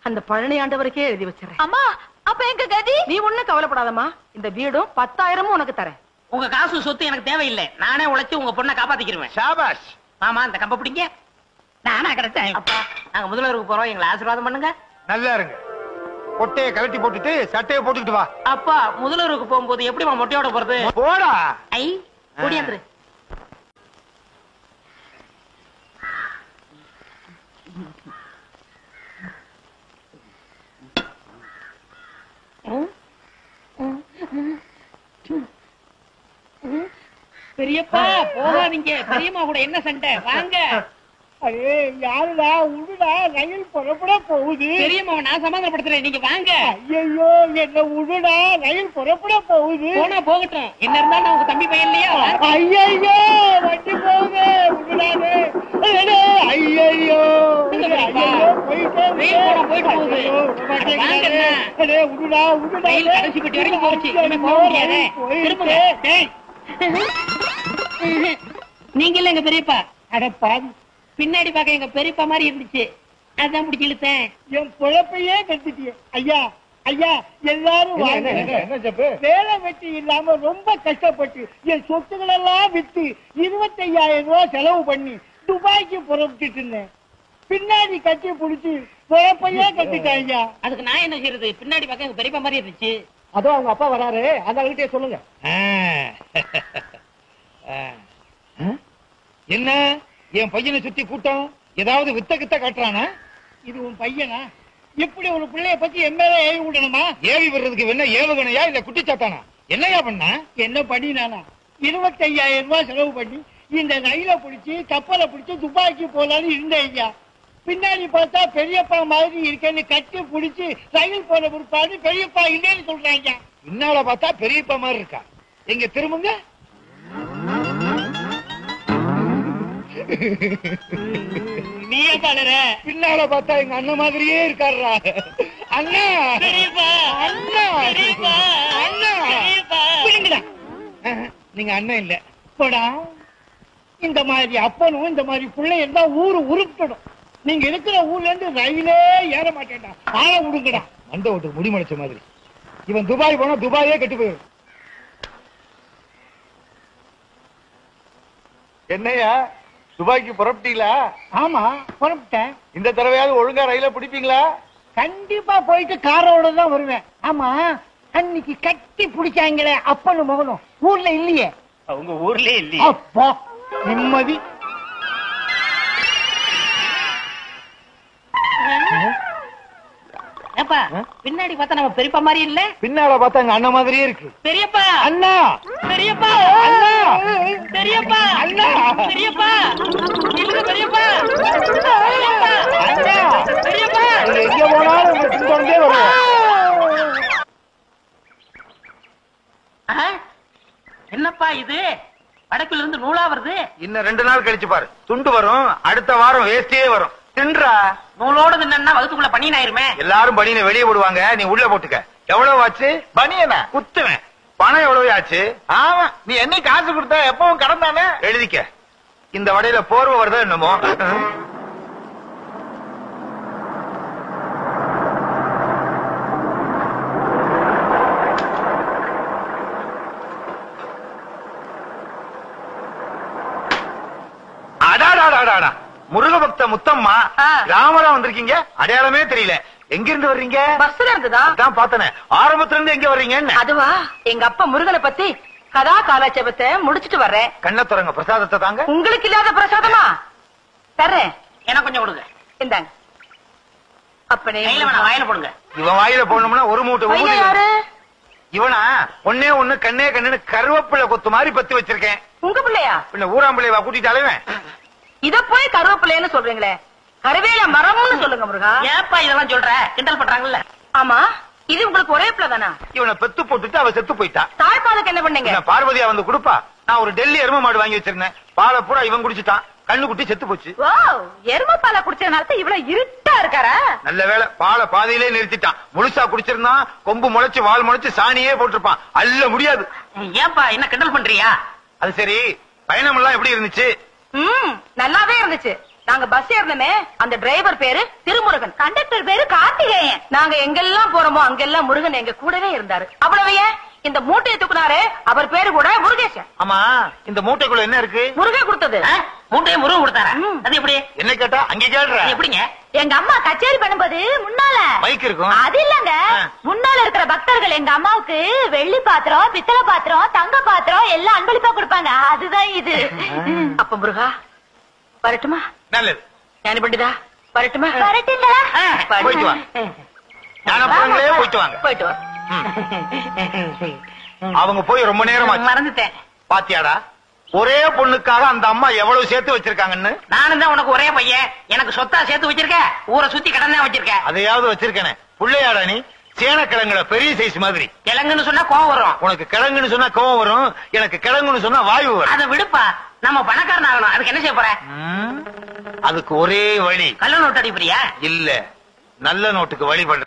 Speaker 2: அந்த பழனி ஆண்டவருக்கே எழுதி வச்சிடறேன்.
Speaker 7: அம்மா, அப்ப எங்க கதி?
Speaker 2: நீ ஒண்ணும் கவலைப்படாதம்மா. இந்த வீடும் 10,000 உனக்கு தரேன்.
Speaker 1: உங்க காசு சொத்து எனக்கு தேவையில்லை. நானே உழைச்சு உங்க பொண்ணை காப்பாத்திக்கிருவேன்.
Speaker 8: ஷாபாஷ்.
Speaker 1: ஆமா, அந்த கம்ப பிடிங்க. நானா கிடைச்சேன். அப்பா, நாங்க முதல்வருக்கு போறோம், எங்களை ஆசீர்வாதம் பண்ணுங்க.
Speaker 8: நல்லா இருங்க. கொட்டையை கழட்டி போட்டுட்டு சட்டையை போட்டுக்கிட்டு வா.
Speaker 1: அப்பா, முதல்வருக்கு போகும்போது எப்படிமா மொட்டையோட போறது?
Speaker 8: போடா.
Speaker 1: ஐ, ஓடியாந்துரு. பெரியப்பா போகாதீங்க. பெரியம்மா கூட என்ன சண்டை? வாங்க.
Speaker 10: அடே யாருடா? உடுடா, ரயில் புறப்பட போகுது.
Speaker 1: பெரியம்மாவை நான் சமாதானப்படுத்துறேன், நீங்க வாங்க.
Speaker 10: ஐயோ, என்ன உடுடா, ரயில் புறப்பட போகுது.
Speaker 1: போனா போகட்டும், என்ன இருந்தாலும் உங்க தம்பி பையன் இல்லையா?
Speaker 10: ஐயோ, வண்டி போகுது. உடுடானே. ஐயோ,
Speaker 1: கடைசி பெட்டி வரைக்கும் போச்சு. போக முடியாது. நீங்க இல்ல எங்க பெரியப்பா.
Speaker 10: அடப்பா,
Speaker 1: பின்னாடி பாக்க எங்க பெரியப்பா மாதிரி இருந்துச்சு, அதான் பிடிச்சி இழுத்தேன்.
Speaker 10: என் பொழப்பையே கட்டிட்டிய. ஐயா ஐயா, எல்லாரும் வேலை வெட்டி இல்லாம ரொம்ப கஷ்டப்பட்டு என் சொத்துக்கள் எல்லாம் வித்து 25,000 ரூபாய் செலவு பண்ணி துபாய்க்கு புறப்பட்டு இருந்தேன். பின்னாடி கட்டி புடிச்சு பொழப்பையே கட்டிட்டாங்க.
Speaker 1: அதுக்கு நான் என்ன செய்யறது? பின்னாடி பாக்க எங்க பெரியப்பா மாதிரி இருந்துச்சு.
Speaker 10: அதோ அவங்க அப்பா வராரு, அந்த கிட்டே சொல்லுங்க.
Speaker 8: என்ன என் பையனை சுத்தி கூட்டம் ஏதாவது வித்த கித்த காட்டுறானா?
Speaker 10: இது உன் பையனா? இப்படி ஒரு பிள்ளைய பத்தி எம்எல்ஏ ஏவி விடணுமா?
Speaker 8: ஏவி விடுறதுக்கு என்ன ஏவுகணையா இல்ல குட்டிச்சாத்தானா? என்னையா பண்ணா?
Speaker 10: என்ன பண்ணினானா? 25,000 ரூபாய் செலவு பண்ணி இந்த ரயில பிடிச்சி கப்பலை பிடிச்சி துபாய்க்கு போலான்னு இருந்தேன் ஐயா. பின்னாடி பார்த்தா பெரியப்பா மாதிரி இருக்கேன்னு கட்டி பிடிச்சி ரயில் போன பிற்பாடு பெரியப்பா இல்லைன்னு சொல்றாங்க.
Speaker 8: பின்னால பார்த்தா பெரியப்பா மாதிரி இருக்கா? எங்க திரும்புங்க.
Speaker 10: நீயே பாடுற.
Speaker 8: பின்னால பார்த்தா எங்க அண்ணன் மாதிரியே இருக்காருடா. அண்ணா, அண்ணா, அண்ணா. நீங்க அண்ணன் இல்ல
Speaker 10: போடா. இந்த மாதிரி அப்பனும் இந்த மாதிரி பிள்ளை இருந்தா ஊரு உருப்பிடும். நீங்க இருக்கிற ஊர்ல இருந்து ரயிலே ஏற மாட்டேன்டா. ஆள விடுங்கடா.
Speaker 8: அந்த ஓட்டுக்கு முடிமலைச்ச மாதிரி. இவன் துபாய் போனா துபாயே கெட்டு போயிடும். என்னையா, துபாய்க்கு புறப்பட்டீங்களா?
Speaker 10: ஆமா, புறப்பட்டேன்.
Speaker 8: இந்த தடவையாவது ஒழுங்கா ரயில பிடிப்பீங்களா?
Speaker 10: கண்டிப்பா போயிட்டு காரோட தான் வருவேன். ஆமா, அன்னைக்கு கட்டி பிடிச்சாங்களே அப்பனும் மகனும் ஊர்ல இல்லையே?
Speaker 5: அவங்க ஊர்லயே இல்லையே.
Speaker 10: அப்பா நிம்மதி.
Speaker 1: ஏப்பா பின்னாடி பார்த்தா நம்ம பெரியப்பா மாதிரி இல்ல?
Speaker 8: பின்னால பார்த்தா எங்க அண்ணன் மாதிரியே இருக்கு.
Speaker 1: பெரியப்பா
Speaker 8: அண்ணா,
Speaker 1: பெரியப்பா
Speaker 8: அண்ணா,
Speaker 1: பெரியப்பா
Speaker 8: அண்ணா,
Speaker 1: பெரியப்பா இல்ல பெரியப்பா பெரியப்பா
Speaker 8: அண்ணா,
Speaker 1: பெரியப்பா
Speaker 8: நீங்க எங்க போனாலும் உங்களை பின்தொடர்ந்தே வருவோம்.
Speaker 1: என்னப்பா இது வடக்குல இருந்து நூலா வருது?
Speaker 8: இன்னும் 2 நாள் கழிச்சு பாரு, துண்டு வரும். அடுத்த வாரம் வேஸ்டே வரும். தின்றா.
Speaker 1: நூலோட தின்னா வகுத்துக்குள்ள பனியன் ஆயிருமே.
Speaker 8: எல்லாரும் பனியனை வெளியே விடுவாங்க, நீ உள்ள போட்டுக்க. எவ்வளவு ஆச்சு? பனியனா குத்துவேன். பணம் எவ்வளவு ஆச்சு? ஆமா, நீ என்ன காசு கொடுத்த எப்பவும் கடன் தானே. எழுதிக்க. இந்த வடையில போர்வை வருதா என்னமோ. அடாடாடாடா, முருக பக்த முத்தம்மா, ராமரா வந்திருக்கீங்க. அடையாளமே தெரியல. எங்க இருந்து வர்றீங்க?
Speaker 2: பஸ்ல இருந்துதா?
Speaker 8: அதான் பார்த்தனே. ஆரம்பத்துல இருந்து எங்க வர்றீங்கன்னு.
Speaker 2: அதுவா, எங்க அப்பா முருகனை பத்தி கதா காலாட்சேபத்தை முடிச்சிட்டு வர்றேன்.
Speaker 8: கண்ண துறங்க, பிரசாதத்தை தாங்க.
Speaker 2: உங்களுக்கு இல்லாத பிரசாதமா? தர்றேன்.
Speaker 1: எனக்கு கொஞ்சம் கொடுங்க.
Speaker 2: இந்தாங்க. அப்பனே
Speaker 1: கையில வேணாம், வாயில போடுங்க.
Speaker 8: இவன் வாயில போடணும்னா ஒரு மூட்டை
Speaker 2: பையன்
Speaker 8: ஊதி.
Speaker 2: யாரு?
Speaker 8: இவனா ஒன்னே ஒண்ணு கண்ணே கண்ணுன்னு கருவேப்பிள்ளை கொத்து மாதிரி பத்தி வச்சிருக்கேன்.
Speaker 2: உங்க பிள்ளையா?
Speaker 8: பின்ன ஊராம்பிள்ளைவா கூட்டிட்டு அலைவேன்.
Speaker 2: இத போய் கருவேப்பிள்ளைன்னு சொல்றீங்களே, கருவேல மரம்னு சொல்லுங்க முருகா.
Speaker 1: ஏப்பா இதெல்லாம் சொல்ற? கிண்டல் பண்றாங்கல்ல.
Speaker 2: ஆமா, இது உங்களுக்கு ஒரே பிள்ளை தானா?
Speaker 8: இவனை பெத்து போட்டுட்டு அவ செத்து போயிட்டா.
Speaker 2: தாய்ப்பாலுக்கு என்ன பண்ணீங்க?
Speaker 8: நான் பார்வதியா வந்து கொடுப்பா. நான் ஒரு டெல்லி எருமை மாடு வாங்கி வச்சிருந்தேன். பாலை பூரா இவன் குடிச்சிட்டான். கண்ணு குட்டி செத்து போச்சு.
Speaker 2: ஓ, எருமை பாலை குடிச்சதுனால இவ்வளவு இருட்டா இருக்காரா?
Speaker 8: நல்ல வேளை, பாலை பாதியிலே நிறுத்திட்டான். முழுசா குடிச்சிருந்தான், கொம்பு முளைச்சு வால் முளைச்சு சாணியே போட்டிருப்பான். அள்ள முடியாது.
Speaker 1: ஏப்பா என்ன கிண்டல் பண்றியா?
Speaker 8: அது சரி, பயணம் எல்லாம் எப்படி இருந்துச்சு?
Speaker 2: நல்லாவே இருந்துச்சு. நாங்க பஸ் ஏறணுமே, அந்த டிரைவர் பேரு திருமுருகன், கண்டக்டர் பேரு கார்த்திகேயன். நாங்க எங்கெல்லாம் போறோமோ அங்கெல்லாம் முருகன் எங்க கூடவே இருந்தாரு. அவ்வளவு ஏன், இந்த மூட்டையை தூக்குனாரு, அவர் பேரு கூட முருகேசன்.
Speaker 8: ஆமா, இந்த மூட்டைக்குள்ள என்ன இருக்கு?
Speaker 2: முருகே கொடுத்தது.
Speaker 1: மூட்டையை முருகன் கொடுத்தாரா? அது எப்படி?
Speaker 8: என்ன கேட்டா அங்க கேள்ற.
Speaker 1: எப்படிங்க?
Speaker 7: எங்க அம்மா கச்சேரி பண்ணும்போது முன்னால
Speaker 8: மைக் இருக்கும்.
Speaker 7: அது இல்லங்க, முன்னால இருக்கிற பக்தர்கள் எங்க அம்மாவுக்கு வெள்ளி பாத்திரம், பித்தளை பாத்திரம், தங்க பாத்திரம் எல்லாம் அன்பளிப்பா கொடுப்பாங்க. அதுதான் இது.
Speaker 2: அப்ப முருகா வரட்டுமா?
Speaker 8: நல்லது.
Speaker 2: ஞானி பண்டிதா வரட்டுமா?
Speaker 7: வரட்டுங்களா?
Speaker 8: போயிட்டு வாங்க. ஞானப்பழங்களே போயிட்டு வாங்க.
Speaker 2: போயிட்டு வா.
Speaker 8: அவங்க போய் ரொம்ப நேரம்
Speaker 1: மறந்துட்டேன்.
Speaker 8: பாத்தியாடா, ஒரே பொண்ணுக்காக அந்த அம்மா எவ்வளவு சேர்த்து வச்சிருக்காங்கன்னு.
Speaker 1: நானும் தான் உனக்கு ஒரே பையன், எனக்கு சொத்தா சேர்த்து வச்சிருக்க. ஊரை சுத்தி கடன் தான் வச்சிருக்க.
Speaker 8: அதையாவது வச்சிருக்கேனே. புள்ளையாடா நீ? சேனக்கிழங்குல பெரிய சைஸ் மாதிரி.
Speaker 1: கிழங்குன்னு சொன்னா கோவம் வரும்.
Speaker 8: உனக்கு கிழங்குன்னு சொன்னா கோவம் வரும், எனக்கு கிழங்குன்னு சொன்னா வாயு வரும்.
Speaker 1: அதை விடுப்பா, நம்ம பணக்காரன் ஆகணும். அதுக்கு என்ன செய்ய போற?
Speaker 8: அதுக்கு ஒரே வழி.
Speaker 1: கள்ள நோட்டு அடிப்பறியா?
Speaker 8: இல்ல, நல்ல நோட்டுக்கு வழி பண்ற.